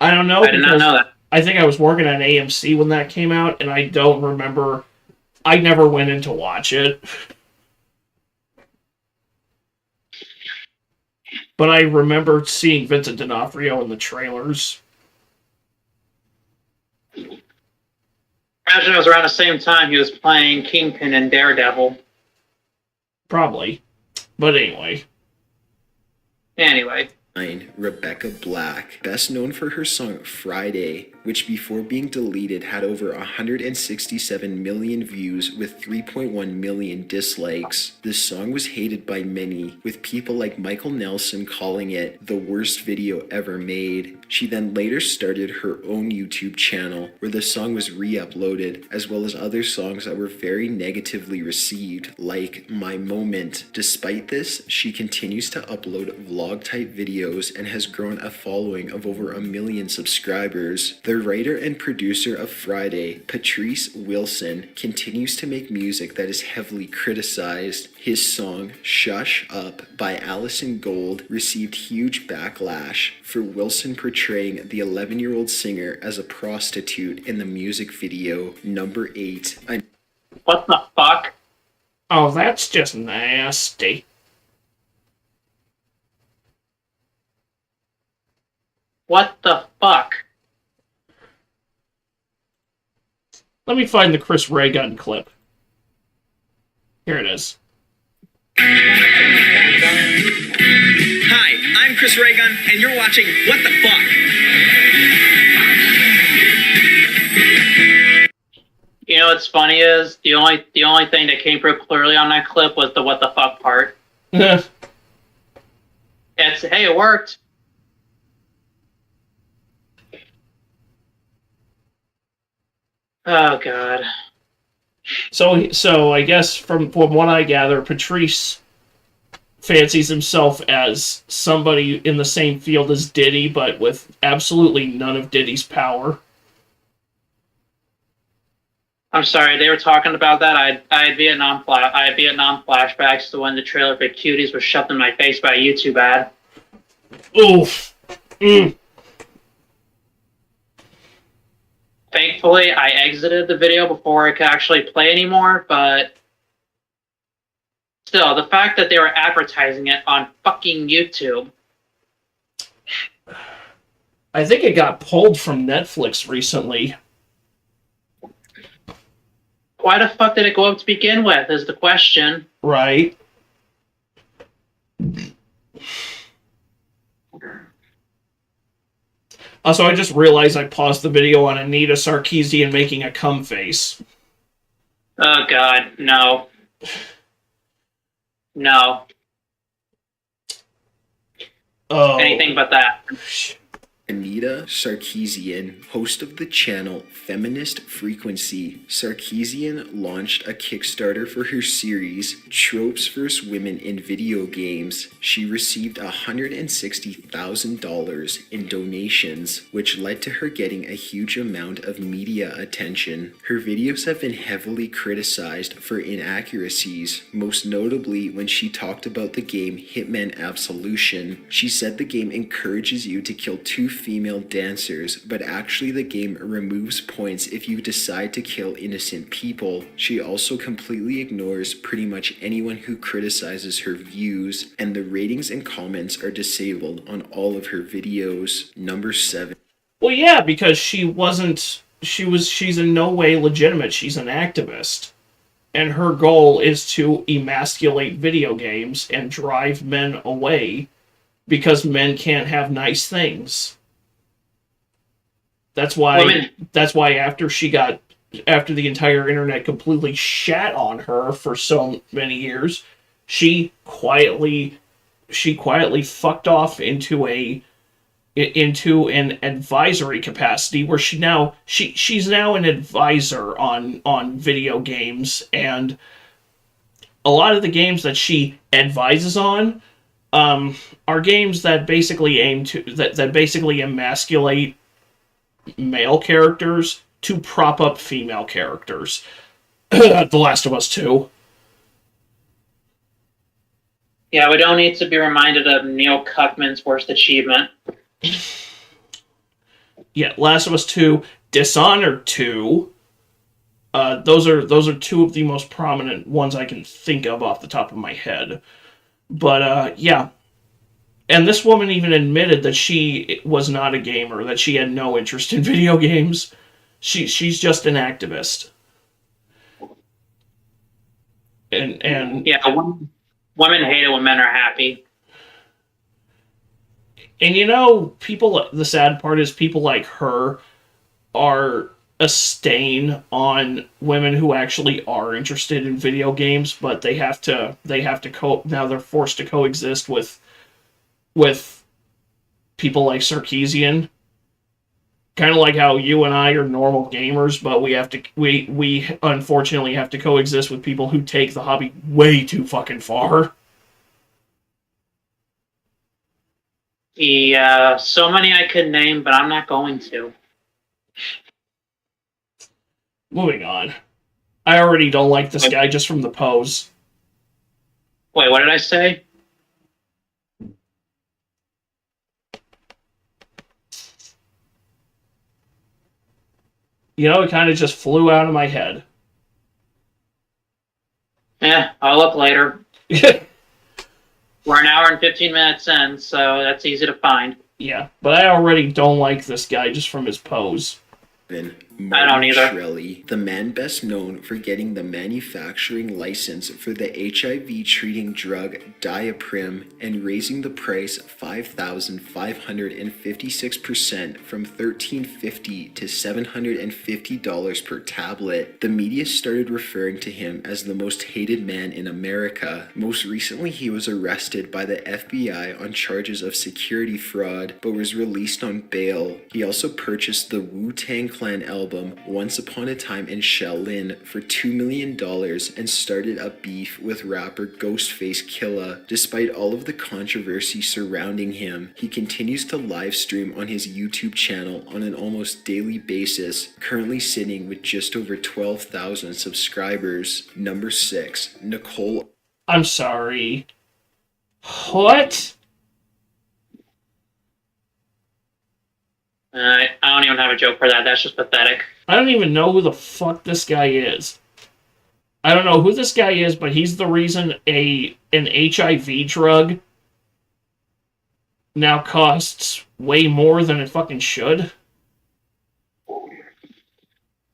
I don't know. I did not know that. I think I was working at AMC when that came out, and I don't remember. I never went in to watch it. But I remember seeing Vincent D'Onofrio in the trailers. Imagine it was around the same time he was playing Kingpin in Daredevil. Probably. But anyway. Rebecca Black, best known for her song Friday, which before being deleted had over 167 million views with 3.1 million dislikes. This song was hated by many, with people like Michael Nelson calling it the worst video ever made. She then later started her own YouTube channel where the song was re-uploaded, as well as other songs that were very negatively received, like My Moment. Despite this, she continues to upload vlog-type videos and has grown a following of over 1 million subscribers. The writer and producer of Friday, Patrice Wilson, continues to make music that is heavily criticized. His song Shush Up by Allison Gold received huge backlash for Wilson portraying the 11-year-old singer as a prostitute in the music video Number 8. What the fuck? Oh, that's just nasty. What the fuck? Let me find the Chris Ray Gun clip. Here it is. Hi, I'm Chris Raygun, and you're watching What the Fuck? You know what's funny is the only thing that came through clearly on that clip was the what the fuck part. It's hey, it worked. Oh god. So I guess from what I gather, Patrice fancies himself as somebody in the same field as Diddy, but with absolutely none of Diddy's power. I'm sorry, they were talking about that. I had Vietnam flashbacks to when the trailer for Cuties was shoved in my face by a YouTube ad. Oof. Thankfully, I exited the video before it could actually play anymore, but still, the fact that they were advertising it on fucking YouTube. I think it got pulled from Netflix recently. Why the fuck did it go up to begin with, is the question. Right. Also, I just realized I paused the video on Anita Sarkeesian making a cum face. Oh god, no. No. Oh. Anything but that. Anita Sarkeesian, host of the channel Feminist Frequency. Sarkeesian launched a Kickstarter for her series, Tropes vs. Women in Video Games. She received $160,000 in donations, which led to her getting a huge amount of media attention. Her videos have been heavily criticized for inaccuracies, most notably when she talked about the game Hitman Absolution. She said the game encourages you to kill 2 female dancers, but actually the game removes points if you decide to kill innocent people. She also completely ignores pretty much anyone who criticizes her views, and the ratings and comments are disabled on all of her videos. Number 7. Well, yeah, because she's in no way legitimate. She's an activist. And her goal is to emasculate video games and drive men away because men can't have nice things. That's why after the entire internet completely shat on her for so many years, she quietly she quietly fucked off into an advisory capacity where she's now an advisor on video games, and a lot of the games that she advises on are games that basically that basically emasculate male characters to prop up female characters. The Last of Us 2. Yeah, we don't need to be reminded of Neil Cuckman's worst achievement. Yeah, Last of Us 2, Dishonored 2. Those are two of the most prominent ones I can think of off the top of my head. But yeah. And this woman even admitted that she was not a gamer, that she had no interest in video games. She's just an activist. And yeah, women hate it when men are happy. And the sad part is people like her are a stain on women who actually are interested in video games, but they have to now they're forced to coexist with people like Sarkeesian. Kind of like how you and I are normal gamers, but we unfortunately have to coexist with people who take the hobby way too fucking far. Yeah, so many I could name, but I'm not going to. Moving on. I already don't like this guy just from the pose. Wait, what did I say? It kind of just flew out of my head. I'll look later. We're an hour and 15 minutes in, so that's easy to find. Yeah, but I already don't like this guy just from his pose. I don't either. Shelley, the man best known for getting the manufacturing license for the HIV treating drug Diaprim and raising the price 5,556% from $1,350 to $750 per tablet. The media started referring to him as the most hated man in America. Most recently, he was arrested by the FBI on charges of security fraud, but was released on bail. He also purchased the Wu-Tang Clan album Once Upon a Time in Shaolin for $2 million and started a beef with rapper Ghostface Killah. Despite all of the controversy surrounding him, he continues to live stream on his YouTube channel on an almost daily basis, currently sitting with just over 12,000 subscribers. Number 6, Nicole. I'm sorry. What? I don't even have a joke for that. That's just pathetic. I don't even know who the fuck this guy is. I don't know who this guy is, but he's the reason an HIV drug now costs way more than it fucking should.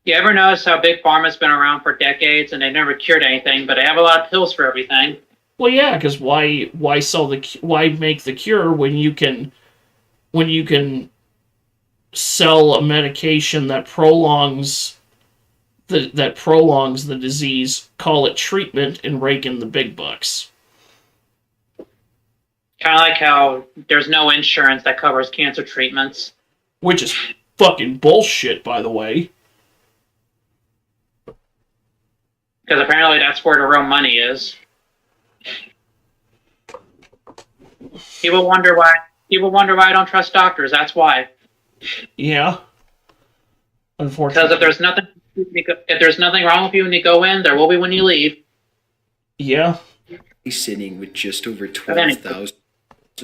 You ever notice how Big Pharma's been around for decades and they never cured anything, but they have a lot of pills for everything? Well, yeah, because why make the cure when you can sell a medication that prolongs the disease, call it treatment, and rake in the big bucks. Kind of like how there's no insurance that covers cancer treatments. Which is fucking bullshit, by the way. Because apparently that's where the real money is. People wonder why I don't trust doctors. That's why. Yeah. Unfortunately. Because if there's nothing wrong with you when you go in, there will be when you leave. Yeah. He's sitting with just over 12,000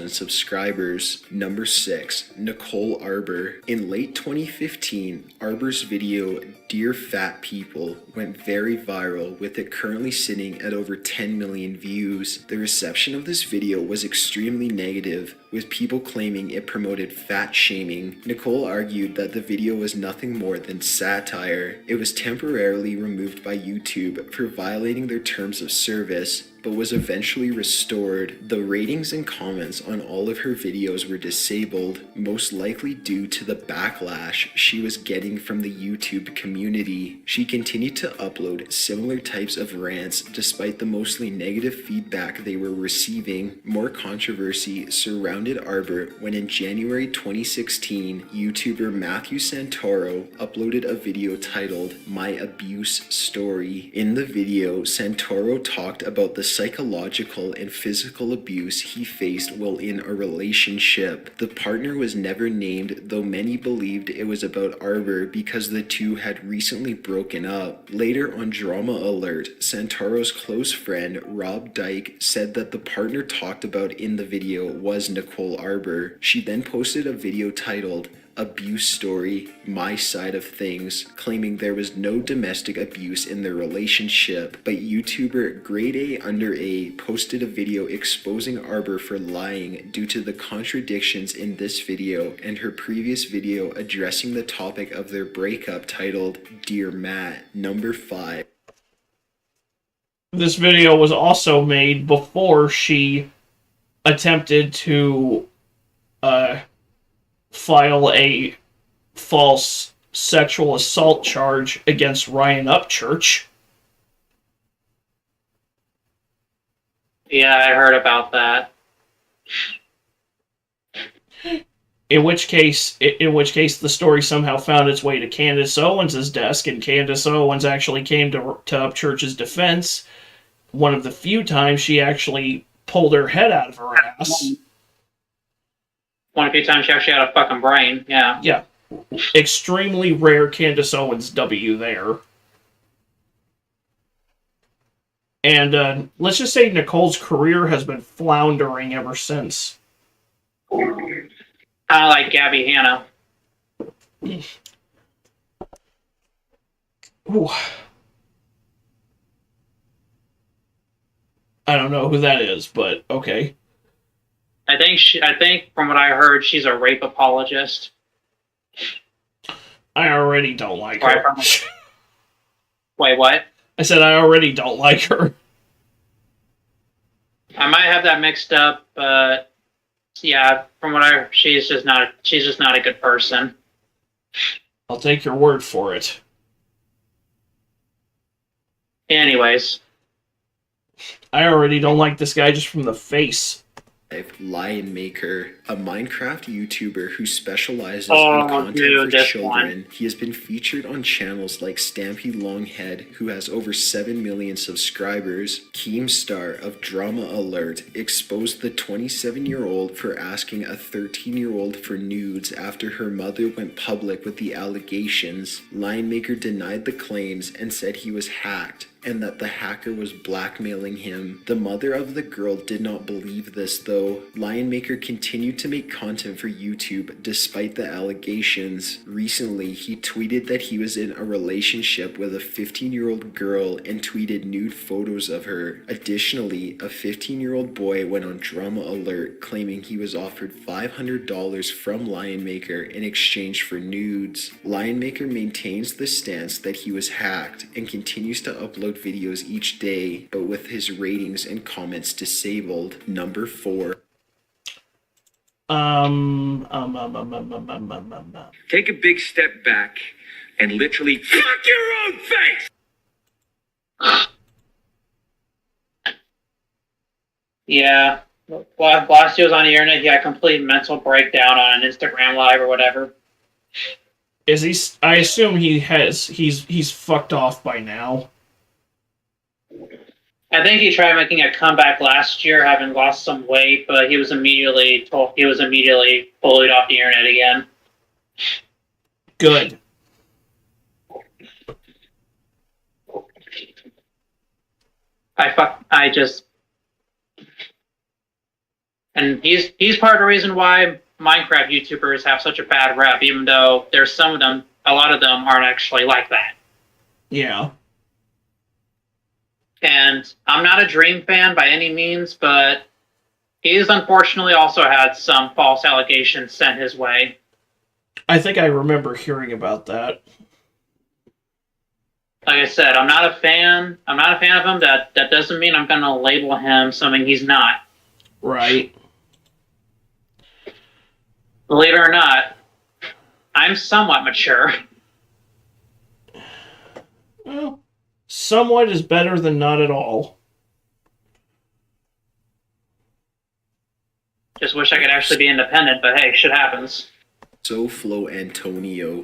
subscribers. Number 6, Nicole Arbor. In late 2015, Arbor's video Dear Fat People went very viral, with it currently sitting at over 10 million views. The reception of this video was extremely negative, with people claiming it promoted fat shaming. Nicole argued that the video was nothing more than satire. It was temporarily removed by YouTube for violating their terms of service, but was eventually restored. The ratings and comments on all of her videos were disabled, most likely due to the backlash she was getting from the YouTube community. She continued to upload similar types of rants despite the mostly negative feedback they were receiving. More controversy surrounded Arbor when in January 2016, YouTuber Matthew Santoro uploaded a video titled My Abuse Story. In the video, Santoro talked about the psychological and physical abuse he faced while in a relationship. The partner was never named, though many believed it was about Arbor because the two had recently broken up. Later on Drama Alert, Santoro's close friend Rob Dyke said that the partner talked about in the video was Nicole Arbor. She then posted a video titled Abuse Story, My Side of Things, claiming there was no domestic abuse in their relationship, but YouTuber Grade A Under A posted a video exposing Arbor for lying due to the contradictions in this video and her previous video addressing the topic of their breakup titled Dear Matt, number 5. This video was also made before she attempted to file a false sexual assault charge against Ryan Upchurch. Yeah, I heard about that. In which case the story somehow found its way to Candace Owens' desk, and Candace Owens actually came to Upchurch's defense. One of the few times she actually pulled her head out of her ass. One of the few times she actually had a fucking brain, yeah. Yeah. Extremely rare Candace Owens W there. And let's just say Nicole's career has been floundering ever since. Kind of like Gabby Hanna. Ooh. I don't know who that is, but okay. I think from what I heard, she's a rape apologist. I already don't like her. Wait, what? I said I already don't like her. I might have that mixed up, but yeah, from what I heard, she's just not a good person. I'll take your word for it. Anyways. I already don't like this guy just from the face. Lion Maker, a Minecraft YouTuber who specializes in content for children. He has been featured on channels like Stampy Longhead, who has over 7 million subscribers. Keemstar of Drama Alert exposed the 27-year-old for asking a 13-year-old for nudes after her mother went public with the allegations. Lion Maker denied the claims and said he was hacked, and that the hacker was blackmailing him. The mother of the girl did not believe this though. Lion Maker continued to make content for YouTube despite the allegations. Recently, he tweeted that he was in a relationship with a 15-year-old girl and tweeted nude photos of her. Additionally, a 15-year-old boy went on Drama Alert claiming he was offered $500 from Lion Maker in exchange for nudes. Lion Maker maintains the stance that he was hacked and continues to upload videos each day, but with his ratings and comments disabled. Number 4. Take a big step back and literally fuck your own face! Yeah. Last he was on the internet, he had a complete mental breakdown on an Instagram Live or whatever. Is he? I assume he's fucked off by now. I think he tried making a comeback last year, having lost some weight, but he was immediately bullied off the internet again. Good. And he's part of the reason why Minecraft YouTubers have such a bad rep, even though there's some of them, a lot of them aren't actually like that. Yeah. And I'm not a Dream fan by any means, but He's unfortunately also had some false allegations sent his way. I think I remember hearing about that. Like I said, I'm not a fan. I'm not a fan of him. That doesn't mean I'm going to label him something he's not. Right. Believe it or not, I'm somewhat mature. Well, somewhat is better than not at all. Just wish I could actually be independent, but hey, shit happens. SoFlo Antonio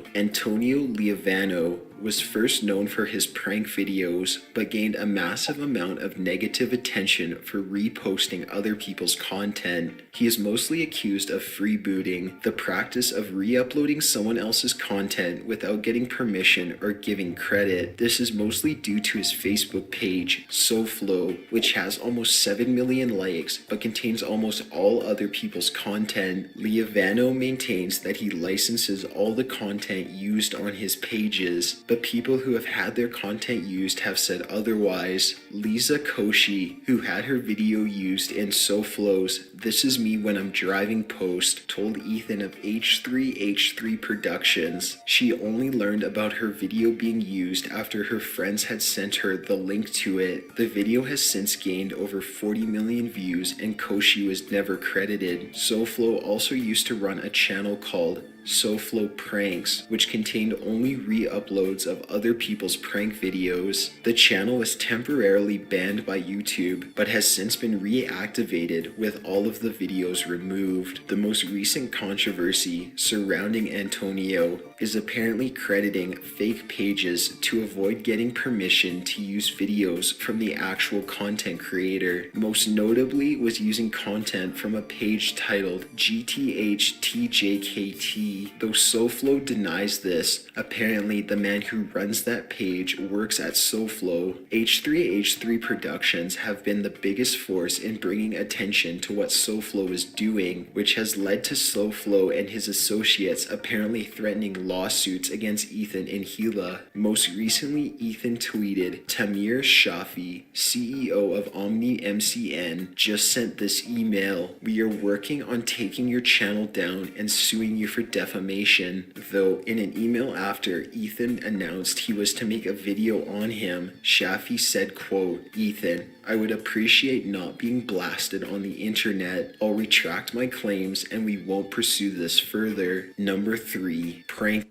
Liavano was first known for his prank videos, but gained a massive amount of negative attention for reposting other people's content. He is mostly accused of freebooting, the practice of re-uploading someone else's content without getting permission or giving credit. This is mostly due to his Facebook page, SoFlo, which has almost 7 million likes, but contains almost all other people's content. Liavano maintains that he licenses all the content used on his pages, but people who have had their content used have said otherwise. Lisa Koshi, who had her video used in SoFlo's "This Is Me When I'm Driving" post, told Ethan of H3H3 Productions she only learned about her video being used after her friends had sent her the link to it. The video has since gained over 40 million views and Koshi was never credited. SoFlo also used to run a channel called SoFlo Pranks, which contained only re-uploads of other people's prank videos. The channel was temporarily banned by YouTube, but has since been reactivated with all of the videos removed. The most recent controversy surrounding Antonio is apparently crediting fake pages to avoid getting permission to use videos from the actual content creator. Most notably was using content from a page titled GTHTJKT. Though SoFlo denies this, apparently the man who runs that page works at SoFlo. H3H3 Productions have been the biggest force in bringing attention to what SoFlo is doing, which has led to SoFlo and his associates apparently threatening lawsuits against Ethan and Gila. Most recently, Ethan tweeted, "Tamir Shafi, CEO of Omni MCN, just sent this email. We are working on taking your channel down and suing you for defamation." Though in an email after Ethan announced he was to make a video on him, Shafi said, quote, "Ethan, I would appreciate not being blasted on the internet. I'll retract my claims and we won't pursue this further." Number 3, prank.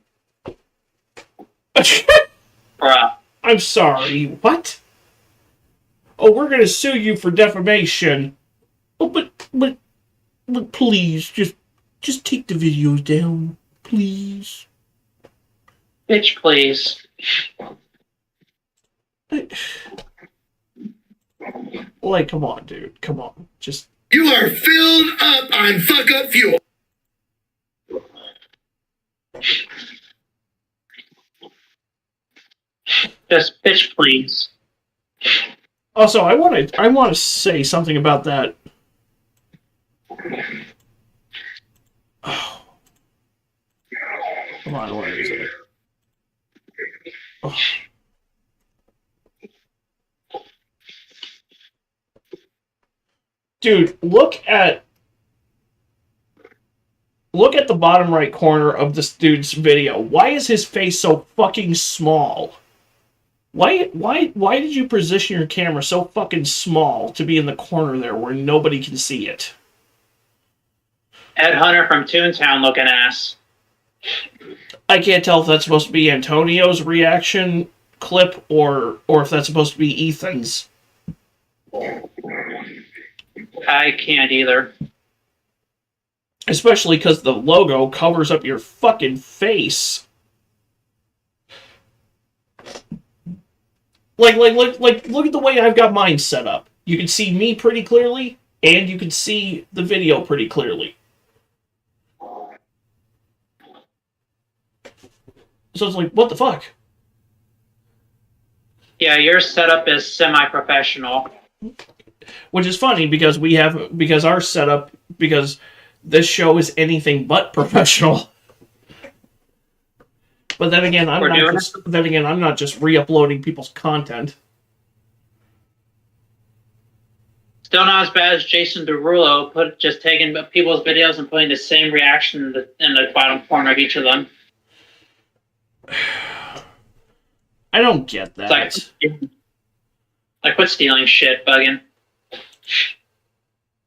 I'm sorry, what? Oh, we're gonna sue you for defamation. Oh, but please, just take the videos down, please. Bitch, please. Like, come on, dude. Come on. Just... You are filled up on fuck up fuel. Just bitch, please. Also, I want to say something about that. Oh. Come on, where is it? Oh. Dude, look at the bottom right corner of this dude's video. Why is his face so fucking small? Why did you position your camera so fucking small to be in the corner there where nobody can see it? Ed Hunter from Toontown looking ass. I can't tell if that's supposed to be Antonio's reaction clip or if that's supposed to be Ethan's. I can't either. Especially because the logo covers up your fucking face. Like, look at the way I've got mine set up. You can see me pretty clearly, and you can see the video pretty clearly. So it's like, what the fuck? Yeah, your setup is semi-professional. Which is funny because our setup, because this show is anything but professional. But then again, I'm not just re-uploading people's content. Still not as bad as Jason Derulo, just taking people's videos and putting the same reaction in the bottom corner of each of them. I don't get that. It's like quit stealing shit, bugging.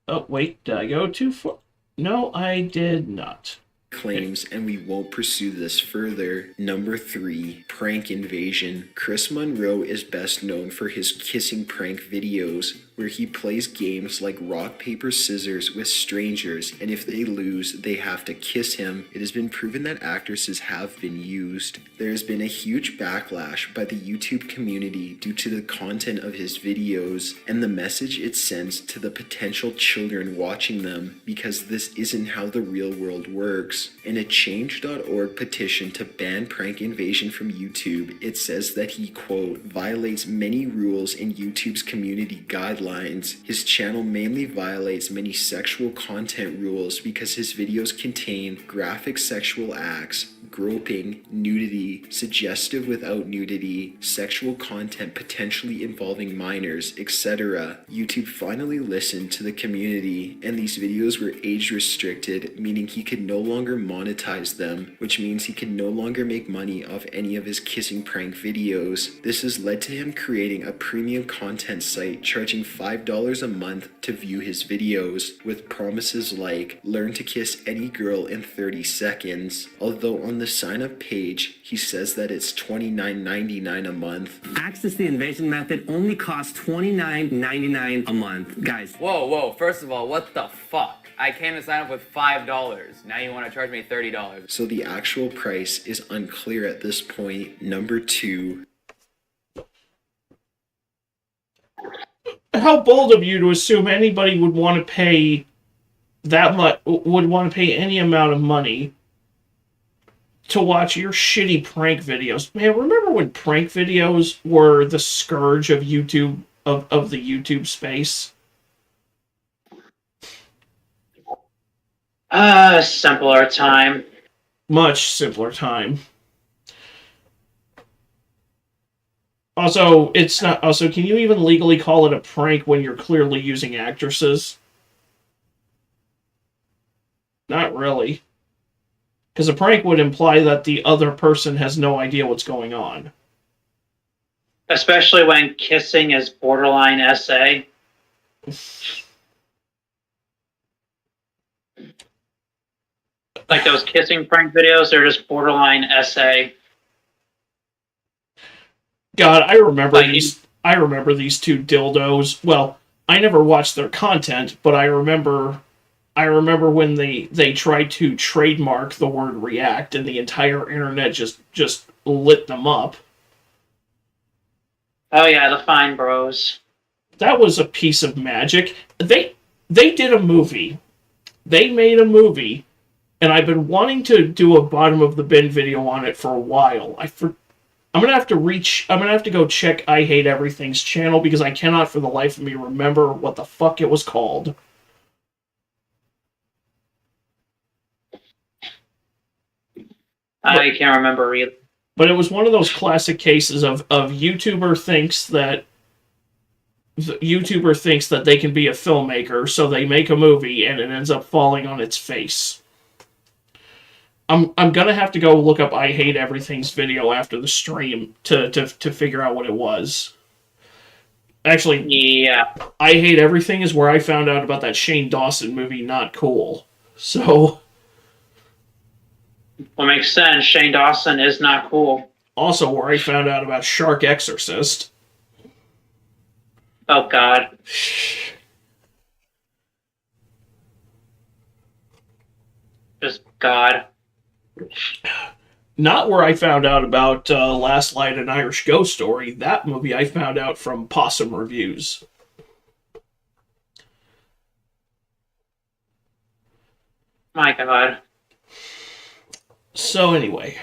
Oh, wait, did I go too far? No, I did not. Claims, and we won't pursue this further. Number 3, prank invasion. Chris Monroe is best known for his kissing prank videos, where he plays games like rock, paper, scissors with strangers, and if they lose, they have to kiss him. It has been proven that actresses have been used. There has been a huge backlash by the YouTube community due to the content of his videos and the message it sends to the potential children watching them, because this isn't how the real world works. In a change.org petition to ban prank invasion from YouTube, it says that he, quote, violates many rules in YouTube's community guidelines. His channel mainly violates many sexual content rules because his videos contain graphic sexual acts, groping, nudity, suggestive without nudity, sexual content potentially involving minors, etc. YouTube finally listened to the community, and these videos were age restricted, meaning he could no longer monetize them, which means he can no longer make money off any of his kissing prank videos. This has led to him creating a premium content site charging $5 a month to view his videos, with promises like learn to kiss any girl in 30 seconds, although on the sign up page he says that it's $29.99 a month. Access the invasion method only costs $29.99 a month. Guys. Whoa, first of all, what the fuck? I came to sign up with $5. Now you want to charge me $30. So the actual price is unclear at this point. Number 2. How bold of you to assume anybody would want to pay that much, would want to pay any amount of money to watch your shitty prank videos. Man, remember when prank videos were the scourge of YouTube, of the YouTube space? Simpler time. Much simpler time. Also, it's not. Also, can you even legally call it a prank when you're clearly using actresses? Not really. Because a prank would imply that the other person has no idea what's going on. Especially when kissing is borderline essay. Like those kissing prank videos, they're just borderline essay. God, I remember these. I remember these two dildos. Well, I never watched their content, but I remember when they tried to trademark the word react, and the entire internet just lit them up. Oh yeah, the Fine Bros. That was a piece of magic. They did a movie. They made a movie, and I've been wanting to do a bottom of the bin video on it for a while. I'm gonna have to go check I Hate Everything's channel, because I cannot for the life of me remember what the fuck it was called. I can't remember either. But it was one of those classic cases of YouTuber thinks that they can be a filmmaker, so they make a movie and it ends up falling on its face. I'm gonna have to go look up I Hate Everything's video after the stream to figure out what it was. Actually, yeah, I Hate Everything is where I found out about that Shane Dawson movie, Not Cool. So, well, makes sense. Shane Dawson is not cool. Also, where I found out about Shark Exorcist. Oh God. Just God. Not where I found out about Last Light, an Irish Ghost Story. That movie I found out from Possum Reviews. My God. So anyway.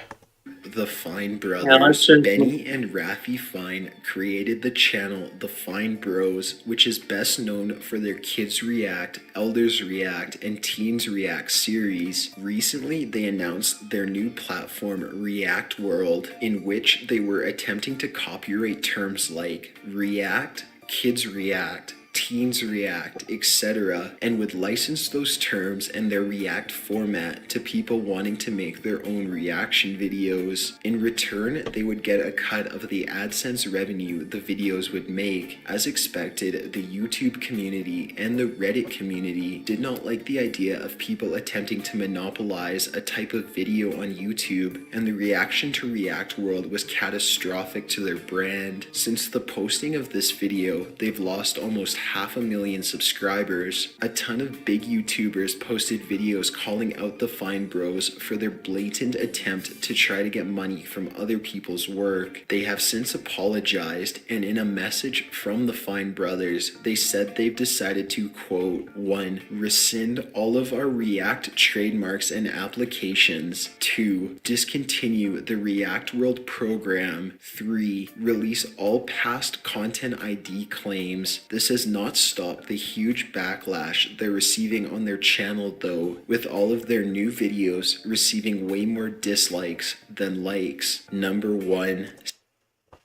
The Fine Brothers, Benny and Rafi Fine, created the channel The Fine Bros, which is best known for their Kids React, Elders React, and Teens React series. Recently, they announced their new platform, React World, in which they were attempting to copyright terms like React, Kids React, teens react, etc., and would license those terms and their React format to people wanting to make their own reaction videos. In return, they would get a cut of the AdSense revenue the videos would make. As expected, the YouTube community and the Reddit community did not like the idea of people attempting to monopolize a type of video on YouTube, and the reaction to React world was catastrophic to their brand. Since the posting of this video, they've lost almost 500,000 subscribers. A ton of big YouTubers posted videos calling out the Fine Bros for their blatant attempt to try to get money from other people's work. They have since apologized, and in a message from the Fine Brothers, they said they've decided to, quote, 1. Rescind all of our React trademarks and applications. 2. Discontinue the React World program. 3. Release all past Content ID claims. This has not stopped the huge backlash they're receiving on their channel though, with all of their new videos receiving way more dislikes than likes. Number 1.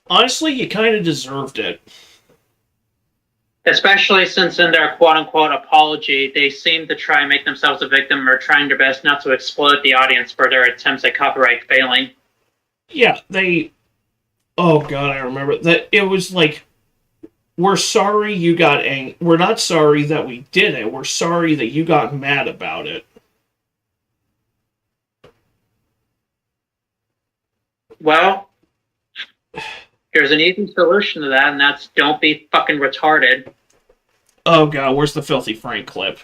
Honestly, you kind of deserved it. Especially since in their quote-unquote apology, they seem to try and make themselves a victim or trying their best not to exploit the audience for their attempts at copyright failing. Yeah, they... Oh god, I remember that. It was like, we're sorry you got angry. We're not sorry that we did it. We're sorry that you got mad about it. Well, there's an easy solution to that, and that's don't be fucking retarded. Oh god, where's the Filthy Frank clip?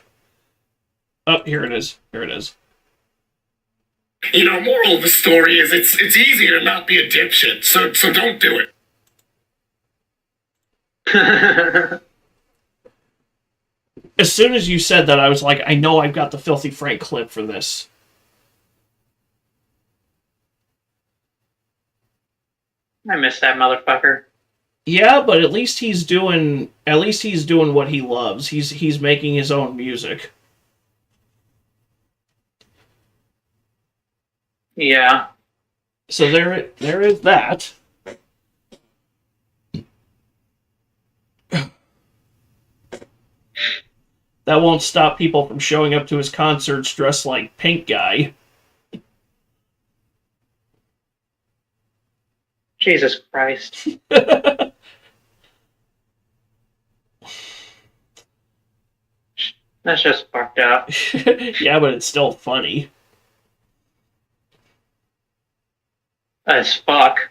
Oh, here it is. Here it is. You know, moral of the story is it's easier to not be a dipshit, so don't do it. As soon as you said that, I was like, I know I've got the Filthy Frank clip for this. I miss that motherfucker. Yeah, but at least he's doing what he loves. He's making his own music. Yeah. So there is that. That won't stop people from showing up to his concerts dressed like Pink Guy. Jesus Christ. That's just fucked up. Yeah, but it's still funny. As fuck.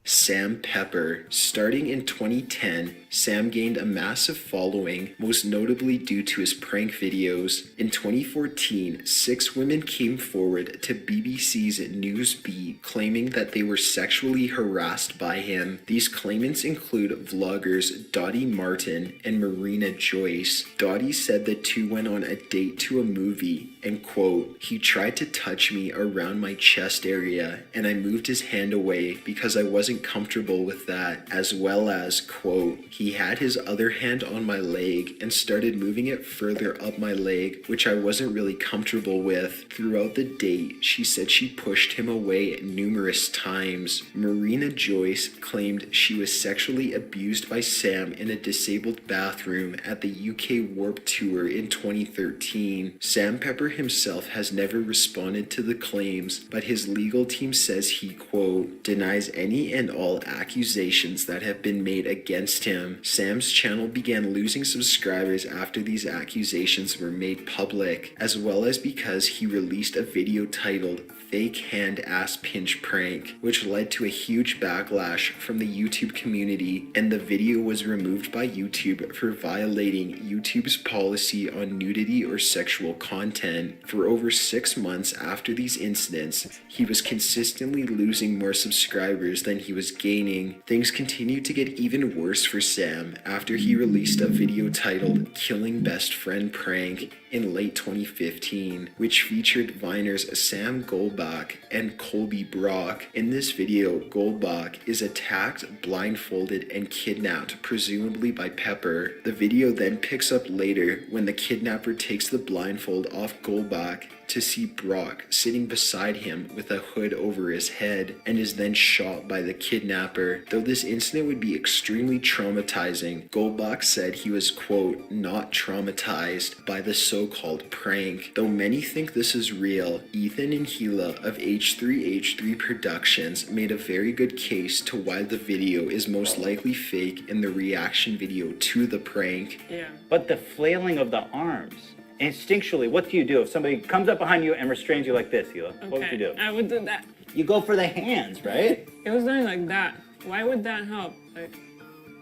Sam Pepper. Starting in 2010, Sam gained a massive following, most notably due to his prank videos. In 2014, 6 women came forward to BBC's Newsbeat claiming that they were sexually harassed by him. These claimants include vloggers Dottie Martin and Marina Joyce. Dottie said the two went on a date to a movie and, quote, he tried to touch me around my chest area and I moved his hand away because I wasn't comfortable with that, as well as, quote, he had his other hand on my leg and started moving it further up my leg, which I wasn't really comfortable with. Throughout the date, she said she pushed him away numerous times. Marina Joyce claimed she was sexually abused by Sam in a disabled bathroom at the UK Warped Tour in 2013. Sam Pepper himself has never responded to the claims, but his legal team says he, quote, denies any and all accusations that have been made against him. Sam's channel began losing subscribers after these accusations were made public, as well as because he released a video titled Fake Hand Ass Pinch Prank, which led to a huge backlash from the YouTube community, and the video was removed by YouTube for violating YouTube's policy on nudity or sexual content. For over 6 months after these incidents, he was consistently losing more subscribers than he was gaining. Things continued to get even worse for Sam after he released a video titled Killing Best Friend Prank in late 2015, which featured Viners Sam Goldbach and Colby Brock. In this video, Goldbach is attacked, blindfolded, and kidnapped, presumably by Pepper. The video then picks up later when the kidnapper takes the blindfold off Goldbach to see Brock sitting beside him with a hood over his head and is then shot by the kidnapper. Though this incident would be extremely traumatizing, Goldbach said he was, quote, not traumatized by the so-called prank. Though many think this is real, Ethan and Gila of H3H3 Productions made a very good case to why the video is most likely fake in the reaction video to the prank. Yeah. But the flailing of the arms, instinctually, what do you do if somebody comes up behind you and restrains you like this, Hila? Okay, What would you do? I would do that. You go for the hands, right? It was doing like that. Why would that help? Like,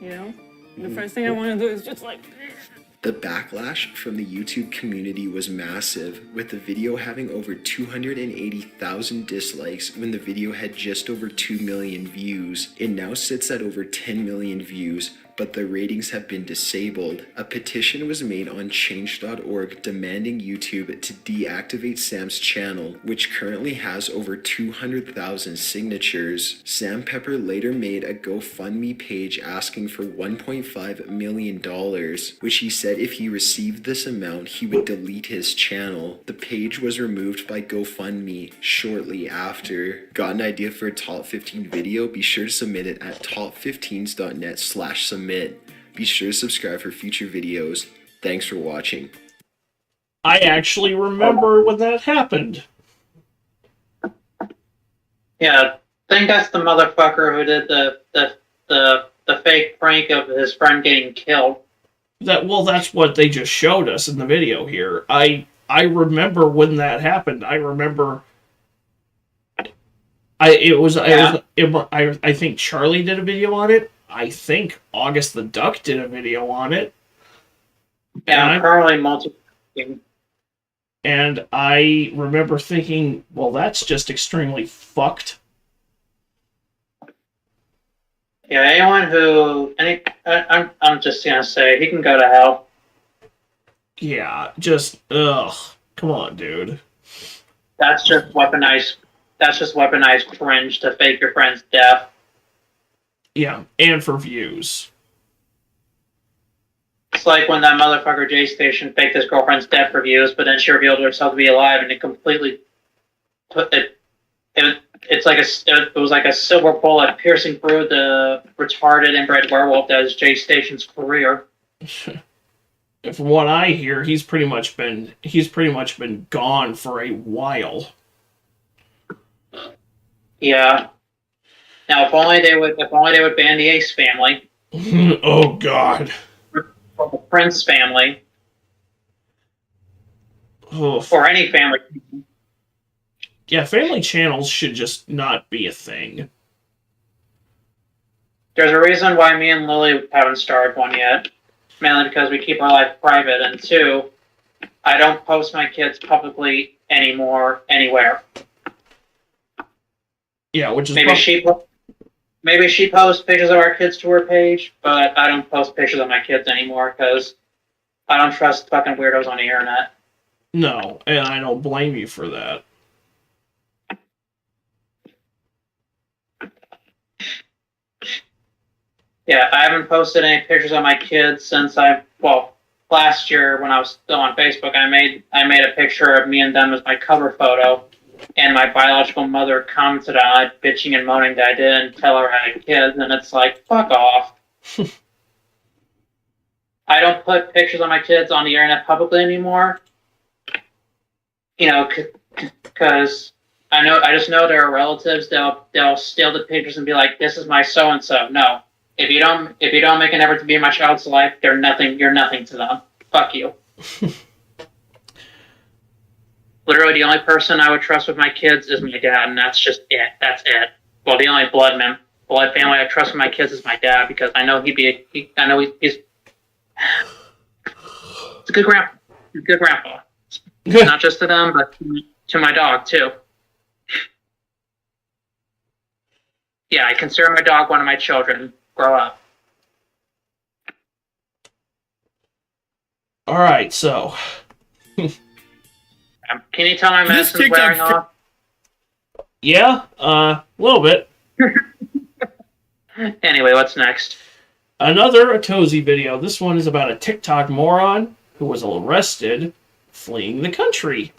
you know? The first thing I want to do is just like... The backlash from the YouTube community was massive, with the video having over 280,000 dislikes when the video had just over 2 million views. It now sits at over 10 million views, but the ratings have been disabled. A petition was made on change.org demanding YouTube to deactivate Sam's channel, which currently has over 200,000 signatures. Sam Pepper later made a GoFundMe page asking for $1.5 million, which he said if he received this amount, he would delete his channel. The page was removed by GoFundMe shortly after. Got an idea for a top 15 video? Be sure to submit it at top15s.net/submit. Be sure to subscribe for future videos. Thanks for watching. I actually remember when that happened. Yeah, I think that's the motherfucker who did the fake prank of his friend getting killed. That's what they just showed us in the video here. I remember when that happened. I remember. I think Charlie did a video on it. I think August the Duck did a video on it. Yeah, I'm currently multitasking. And I remember thinking, well, that's just extremely fucked. Yeah, I'm just gonna say, he can go to hell. Yeah, just, ugh. Come on, dude. That's just weaponized cringe to fake your friend's death. Yeah, and for views. It's like when that motherfucker J Station faked his girlfriend's death for views, but then she revealed herself to be alive, and it completely put it. It was like a silver bullet piercing through the retarded inbred werewolf that is J Station's career. From what I hear, he's pretty much been gone for a while. Yeah. Now, if only they would ban the Ace family. Oh God. Or the Prince family. Oof. Or any family. Yeah, family channels should just not be a thing. There's a reason why me and Lily haven't started one yet. Mainly because we keep our life private, and two, I don't post my kids publicly anymore, anywhere. Yeah, which is maybe she posts pictures of our kids to her page, but I don't post pictures of my kids anymore because I don't trust fucking weirdos on the internet. No, and I don't blame you for that. Yeah, I haven't posted any pictures of my kids since last year when I was still on Facebook. I made a picture of me and them as my cover photo, and my biological mother commented on it, bitching and moaning that I didn't tell her I had kids, and it's like, fuck off. I don't put pictures of my kids on the internet publicly anymore, because I just know there are relatives they'll steal the pictures and be like, this is my so and so. No. If you don't make an effort to be in my child's life, you're nothing to them. Fuck you. Literally, the only person I would trust with my kids is my dad, and that's just it. That's it. Well, the only blood family I trust with my kids is my dad, because I know he's a good grandpa. He's a good grandpa. Not just to them, but to my dog too. Yeah, I consider my dog one of my children. Grow up. All right, so. Can you tell my medicine's wearing off? Yeah, a little bit. Anyway, what's next? Another Atozy video. This one is about a TikTok moron who was arrested fleeing the country.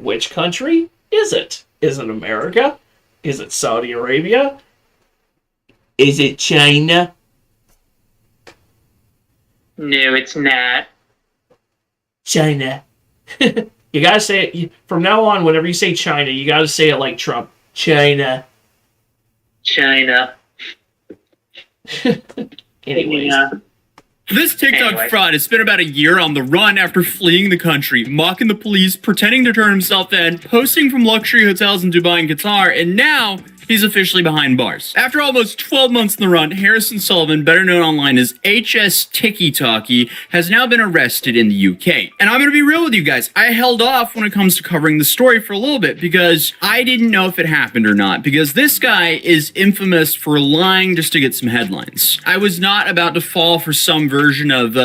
Which country is it? Is it America? Is it Saudi Arabia? Is it China? No, it's not. China. You gotta say it, from now on, whenever you say China, you gotta say it like Trump. China. China. Anyways. Yeah. This TikTok fraud has spent about a year on the run after fleeing the country, mocking the police, pretending to turn himself in, posting from luxury hotels in Dubai and Qatar, and now he's officially behind bars. After almost 12 months in the run, Harrison Sullivan, better known online as HS Tiki Talkie, has now been arrested in the UK. And I'm going to be real with you guys, I held off when it comes to covering the story for a little bit because I didn't know if it happened or not, because this guy is infamous for lying just to get some headlines. I was not about to fall for some version of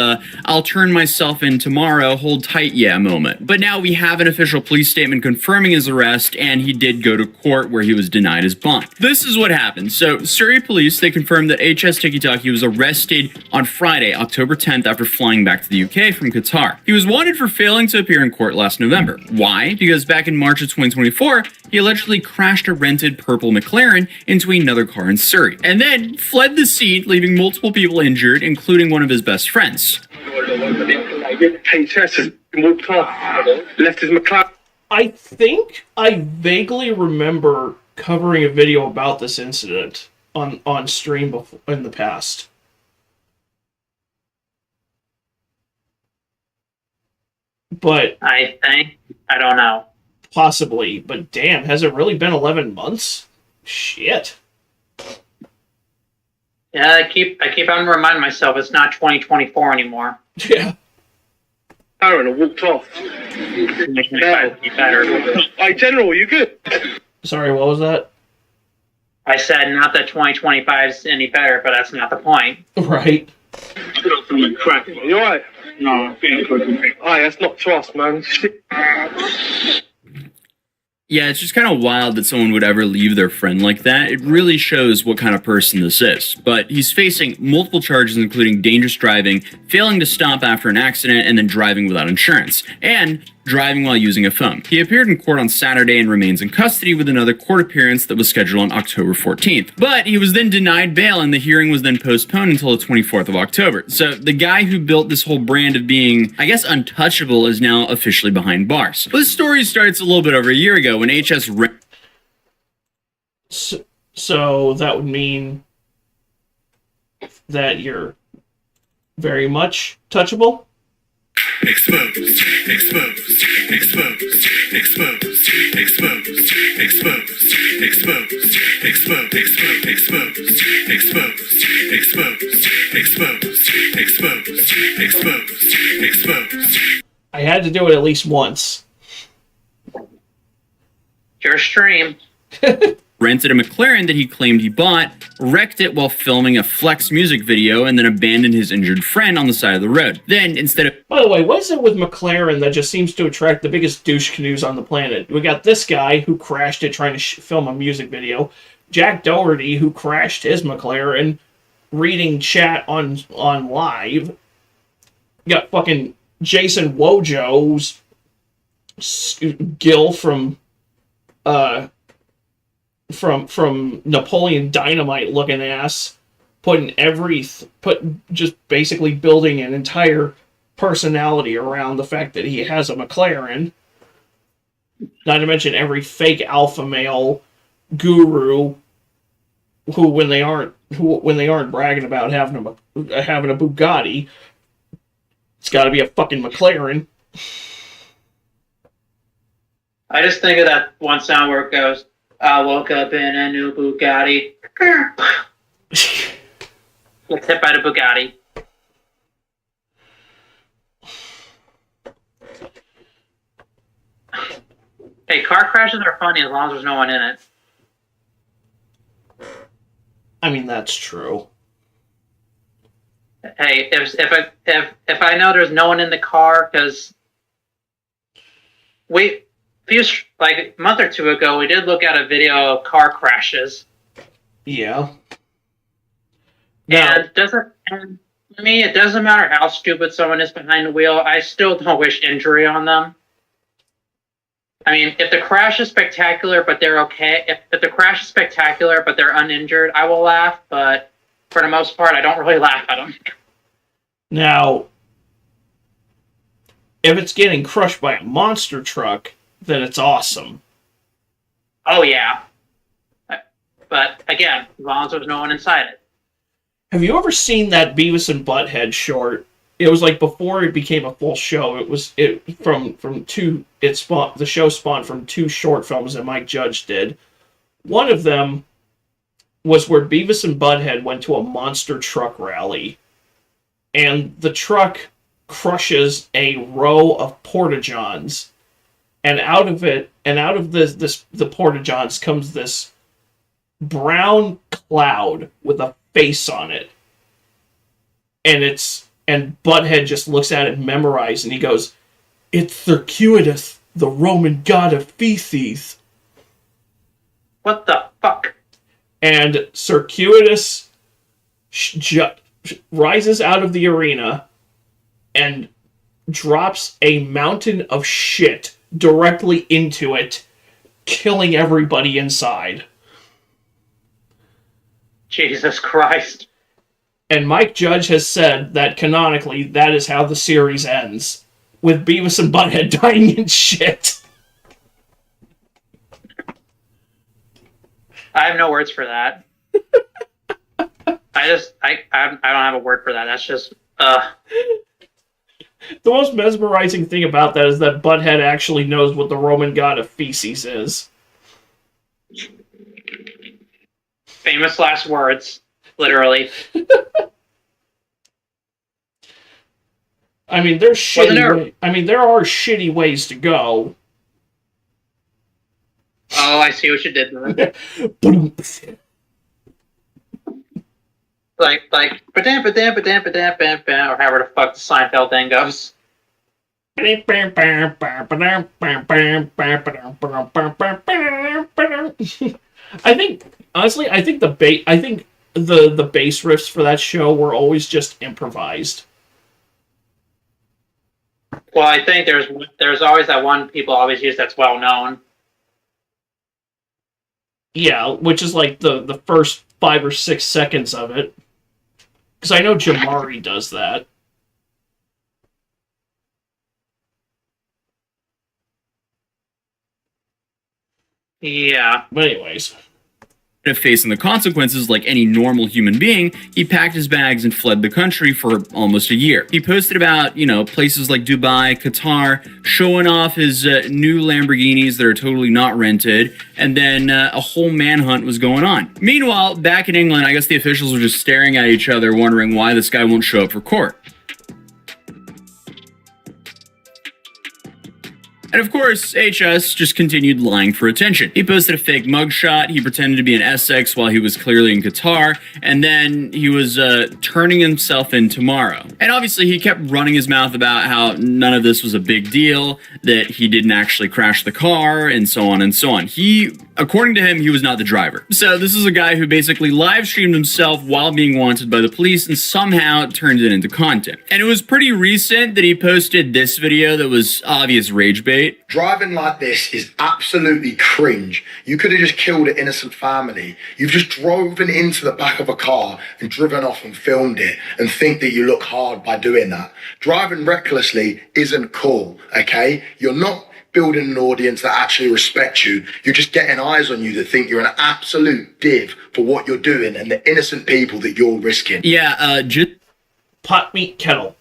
I'll turn myself in tomorrow, hold tight yeah moment. But now we have an official police statement confirming his arrest, and he did go to court where he was denied his bond. This is what happened. So Surrey police, they confirmed that HS Tiki Talkie was arrested on Friday, October 10th, after flying back to the UK from Qatar. He was wanted for failing to appear in court last November. Why? Because back in March of 2024, he allegedly crashed a rented purple McLaren into another car in Surrey, and then fled the scene, leaving multiple people injured, including one of his best friends. HS has walked off, left his McLaren. I think I vaguely remember covering a video about this incident on stream before, in the past. But I don't know. Possibly, but damn, has it really been 11 months? Shit. Yeah, I keep having to remind myself it's not 2024 anymore. Yeah. Aaron, I walked off. Hey, General, you good? Sorry, what was that? I said not that 2025 is any better, but that's not the point. Right. Crap. You alright? No, I'm feeling good. Aye, that's not trust, man. Yeah, it's just kind of wild that someone would ever leave their friend like that. It really shows what kind of person this is. But he's facing multiple charges, including dangerous driving, failing to stop after an accident, and then driving without insurance, and driving while using a phone. He appeared in court on Saturday and remains in custody with another court appearance that was scheduled on October 14th. But he was then denied bail, and the hearing was then postponed until the 24th of October. So the guy who built this whole brand of being, I guess, untouchable is now officially behind bars. This story starts a little bit over a year ago when HS... So that would mean that you're very much touchable? Exposed, exposed, exposed, exposed, exposed, exposed, exposed, exposed, exposed, exposed, exposed, exposed, exposed, exposed, exposed. I had to do it at least once. Your stream. rented a McLaren that he claimed he bought, wrecked it while filming a Flex music video, and then abandoned his injured friend on the side of the road. Then, instead of... By the way, what is it with McLaren that just seems to attract the biggest douche canoes on the planet? We got this guy who crashed it trying to film a music video, Jack Doherty who crashed his McLaren reading chat on live. You got fucking Jason Wojo's Gil from Napoleon Dynamite looking ass, just basically building an entire personality around the fact that he has a McLaren. Not to mention every fake alpha male guru who when they aren't bragging about having a Bugatti, it's got to be a fucking McLaren. I just think of that one sound where it goes, I woke up in a new Bugatti. Gets hit by the Bugatti. Hey, car crashes are funny as long as there's no one in it. I mean, that's true. Hey, if I know there's no one in the car, because like a month or two ago, we did look at a video of car crashes. Yeah. And to me, it doesn't matter how stupid someone is behind the wheel. I still don't wish injury on them. I mean, if the crash is spectacular, but they're okay, if the crash is spectacular, but they're uninjured, I will laugh, but for the most part, I don't really laugh at them. Now, if it's getting crushed by a monster truck, then it's awesome. Oh, yeah. But, again, as long as there's no one inside it. Have you ever seen that Beavis and Butthead short? It was like before it became a full show. The show spawned from two short films that Mike Judge did. One of them was where Beavis and Butthead went to a monster truck rally, and the truck crushes a row of porta-johns, and out of the porta-johns comes this brown cloud with a face on it, and Butthead just looks at it memorized, and he goes, "It's Circuitous, the Roman god of feces." What the fuck? And Circuitous rises out of the arena and drops a mountain of shit directly into it, killing everybody inside. Jesus Christ. And Mike Judge has said that canonically, that is how the series ends, with Beavis and Butthead dying in shit. I have no words for that. I don't have a word for that. That's just, The most mesmerizing thing about that is that Butthead actually knows what the Roman god of feces is. famous last words, literally. I mean, there's shitty. There are shitty ways to go. Oh, I see what you did there. like, ba-dam, ba-dam, ba-dam, ba-dam, bam, bam, or however the fuck the Seinfeld thing goes. I think, honestly, the bass riffs for that show were always just improvised. Well, I think there's always that one people always use that's well known. Yeah, which is like the first 5 or 6 seconds of it. Because I know Jamari does that. Yeah. But anyways. Of facing the consequences like any normal human being, he packed his bags and fled the country for almost a year. He posted about, places like Dubai, Qatar, showing off his new Lamborghinis that are totally not rented, and then a whole manhunt was going on. Meanwhile, back in England, I guess the officials were just staring at each other, wondering why this guy won't show up for court. And of course, HS just continued lying for attention. He posted a fake mugshot, he pretended to be an Essex while he was clearly in Qatar, and then he was turning himself in tomorrow. And obviously he kept running his mouth about how none of this was a big deal, that he didn't actually crash the car, and so on and so on. According to him, he was not the driver. So this is a guy who basically live streamed himself while being wanted by the police and somehow turned it into content. And it was pretty recent that he posted this video that was obvious rage bait. Driving like this is absolutely cringe. You could have just killed an innocent family. You've just driven into the back of a car and driven off and filmed it and think that you look hard by doing that. Driving recklessly isn't cool, okay? You're not building an audience that actually respects you. You're just getting eyes on you that think you're an absolute div for what you're doing and the innocent people that you're risking. Yeah, just pot meat kettle.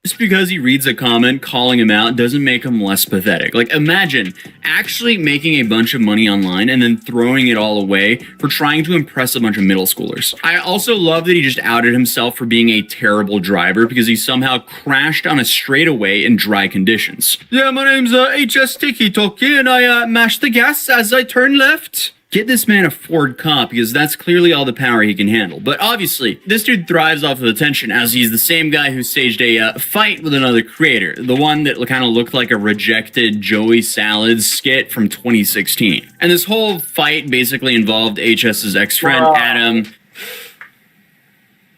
Just because he reads a comment calling him out doesn't make him less pathetic. Like, imagine actually making a bunch of money online and then throwing it all away for trying to impress a bunch of middle schoolers. I also love that he just outed himself for being a terrible driver because he somehow crashed on a straightaway in dry conditions. Yeah, my name's HS Tiki Toki and I mashed the gas as I turned left. Get this man a Ford Cop because that's clearly all the power he can handle. But obviously, this dude thrives off of attention as he's the same guy who staged a fight with another creator. The one that kind of looked like a rejected Joey Salads skit from 2016. And this whole fight basically involved HS's ex-friend,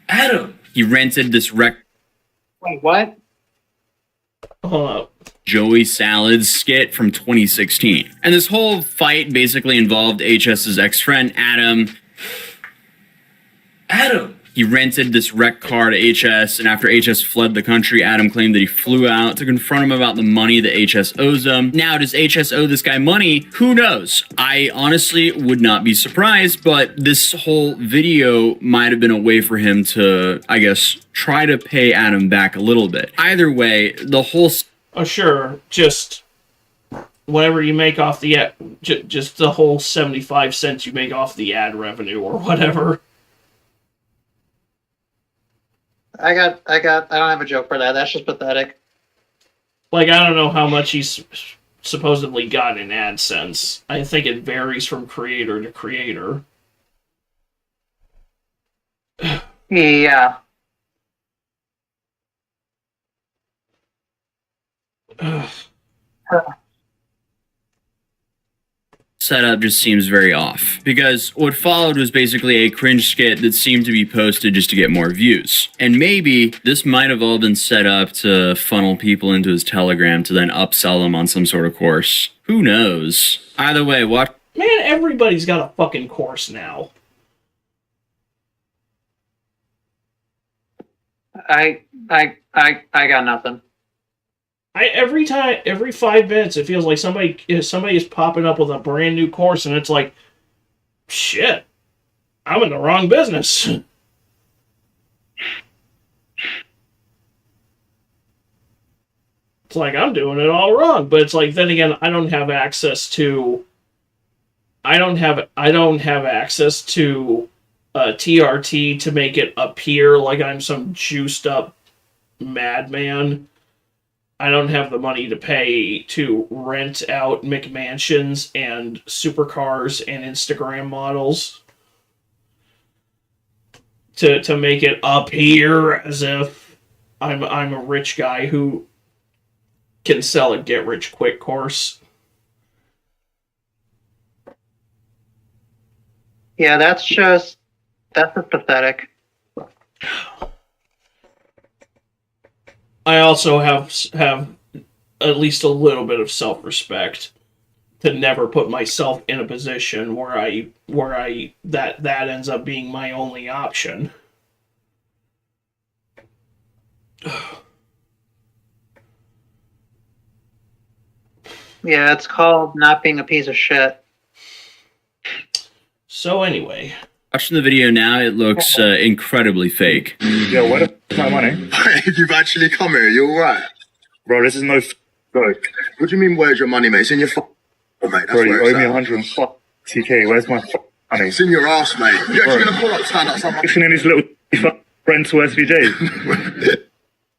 Adam. He rented this Wait, what? Joey Salad's skit from 2016. And this whole fight basically involved HS's ex-friend, Adam. He rented this wrecked car to HS, and after HS fled the country, Adam claimed that he flew out to confront him about the money that HS owes him. Now, does HS owe this guy money? Who knows? I honestly would not be surprised, but this whole video might have been a way for him to, I guess, try to pay Adam back a little bit. Either way, the whole... Oh, sure. Just whatever you make off the ad, just the whole 75 cents you make off the ad revenue or whatever. I don't have a joke for that. That's just pathetic. Like, I don't know how much he's supposedly got in AdSense. I think it varies from creator to creator. Yeah. Setup just seems very off, because what followed was basically a cringe skit that seemed to be posted just to get more views. And maybe this might have all been set up to funnel people into his Telegram to then upsell them on some sort of course. Who knows? Either way, watch. Man, everybody's got a fucking course now. I got nothing. Every 5 minutes, it feels like somebody is popping up with a brand new course, and it's like, shit, I'm in the wrong business. It's like I'm doing it all wrong, but it's like then again, I don't have access to TRT to make it appear like I'm some juiced up madman. I don't have the money to pay to rent out McMansions and supercars and Instagram models to make it appear as if I'm a rich guy who can sell a get-rich-quick course. Yeah, that's just pathetic. I also have at least a little bit of self-respect to never put myself in a position where that ends up being my only option. Yeah, it's called not being a piece of shit. So anyway, watching the video now, it looks incredibly fake. Yo, where the f*** my money? You've actually come here, you alright? Bro, this is no go. What do you mean, where's your money, mate? It's in your mate. That's bro, you owe me 140k. Where's my money? It's in your ass, mate. You're actually gonna pull up, stand up, someone. Listen in this little rental SVJ.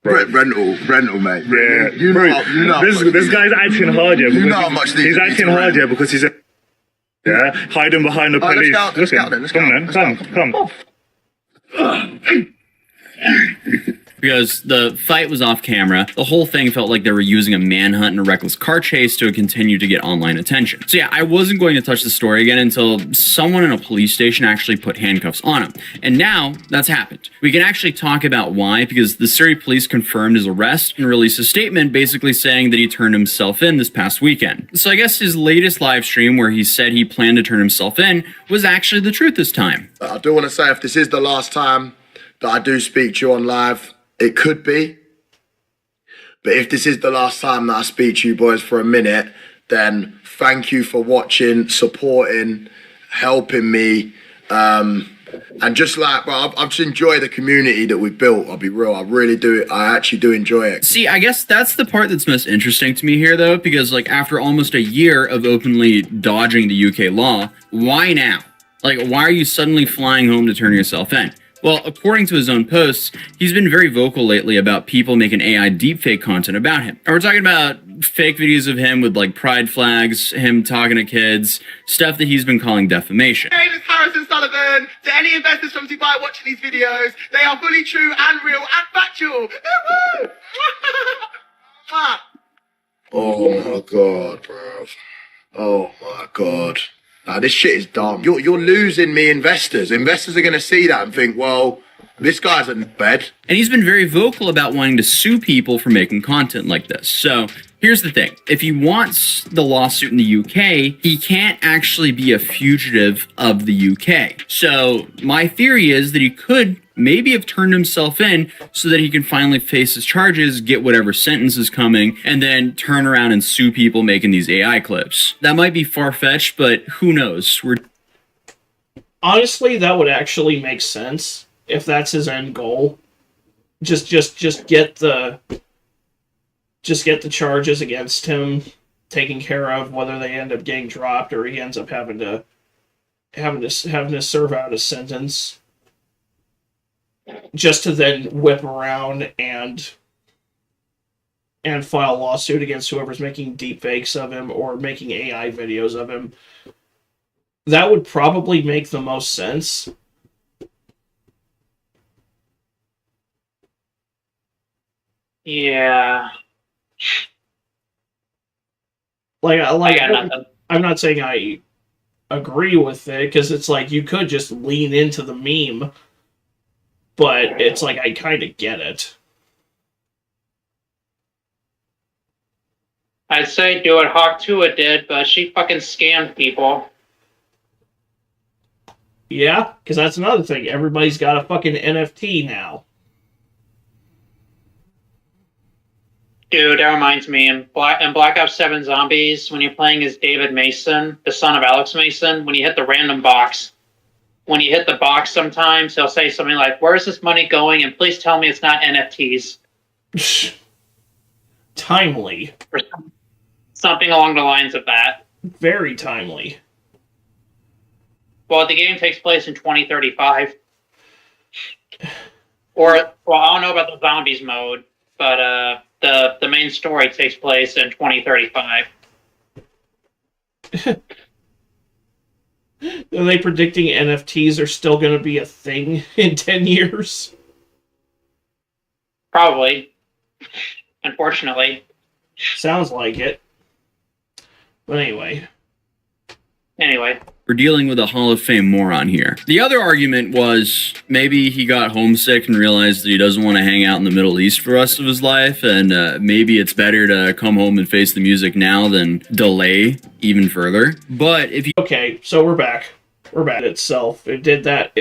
rental, mate. Yeah, you know this guy's acting hard, yeah. You know how much he's acting hard, yeah, because he's hiding behind the police. Let's go then. Come. Because the fight was off camera, the whole thing felt like they were using a manhunt and a reckless car chase to continue to get online attention. So yeah, I wasn't going to touch the story again until someone in a police station actually put handcuffs on him. And now that's happened. We can actually talk about why, because the Surrey police confirmed his arrest and released a statement basically saying that he turned himself in this past weekend. So I guess his latest live stream where he said he planned to turn himself in was actually the truth this time. I do want to say, if this is the last time that I do speak to you on live, it could be. But if this is the last time that I speak to you boys for a minute, then thank you for watching, supporting, helping me. And just like, bro, I've just enjoyed the community that we've built. I'll be real. I really do. I actually do enjoy it. See, I guess that's the part that's most interesting to me here, though, because like after almost a year of openly dodging the UK law, why now? Like, why are you suddenly flying home to turn yourself in? Well, according to his own posts, he's been very vocal lately about people making AI deepfake content about him. And we're talking about fake videos of him with like pride flags, him talking to kids, stuff that he's been calling defamation. Hey, it's Harrison Sullivan. To any investors from Dubai watching these videos, they are fully true and real and factual. Oh my god, bro. Oh my god. Nah, this shit is dumb. You're losing me investors. Investors are going to see that and think, well, This guy's in bed. And he's been very vocal about wanting to sue people for making content like this. So here's the thing. If he wants the lawsuit in the UK, he can't actually be a fugitive of the UK. So my theory is that he could maybe have turned himself in so that he can finally face his charges, get whatever sentence is coming, and then turn around and sue people making these AI clips. That might be far-fetched, but who knows? Honestly, that would actually make sense if that's his end goal. Just get the charges against him taken care of, whether they end up getting dropped or he ends up having to serve out a sentence, just to then whip around and file a lawsuit against whoever's making deepfakes of him or making AI videos of him. That would probably make the most sense. Yeah. I got nothing. I'm not saying I agree with it, because it's like you could just lean into the meme, but it's like I kind of get it. I'd say do what Hawk Tua did, but she fucking scammed people. Yeah, because that's another thing. Everybody's got a fucking NFT now. Dude, that reminds me, in Black Ops 7 Zombies, when you're playing as David Mason, the son of Alex Mason, when you hit the random box, when you hit the box sometimes, he'll say something like, "Where's this money going? And please tell me it's not NFTs." Timely. Or something along the lines of that. Very timely. Well, the game takes place in 2035. Or, well, I don't know about the zombies mode, but the main story takes place in 2035. Are they predicting NFTs are still going to be a thing in 10 years? Probably. Unfortunately. Sounds like it. But anyway. We're dealing with a Hall of Fame moron here. The other argument was maybe he got homesick and realized that he doesn't want to hang out in the Middle East for the rest of his life, and maybe it's better to come home and face the music now than delay even further. But if you... Okay, so we're back. We're back itself. It did that.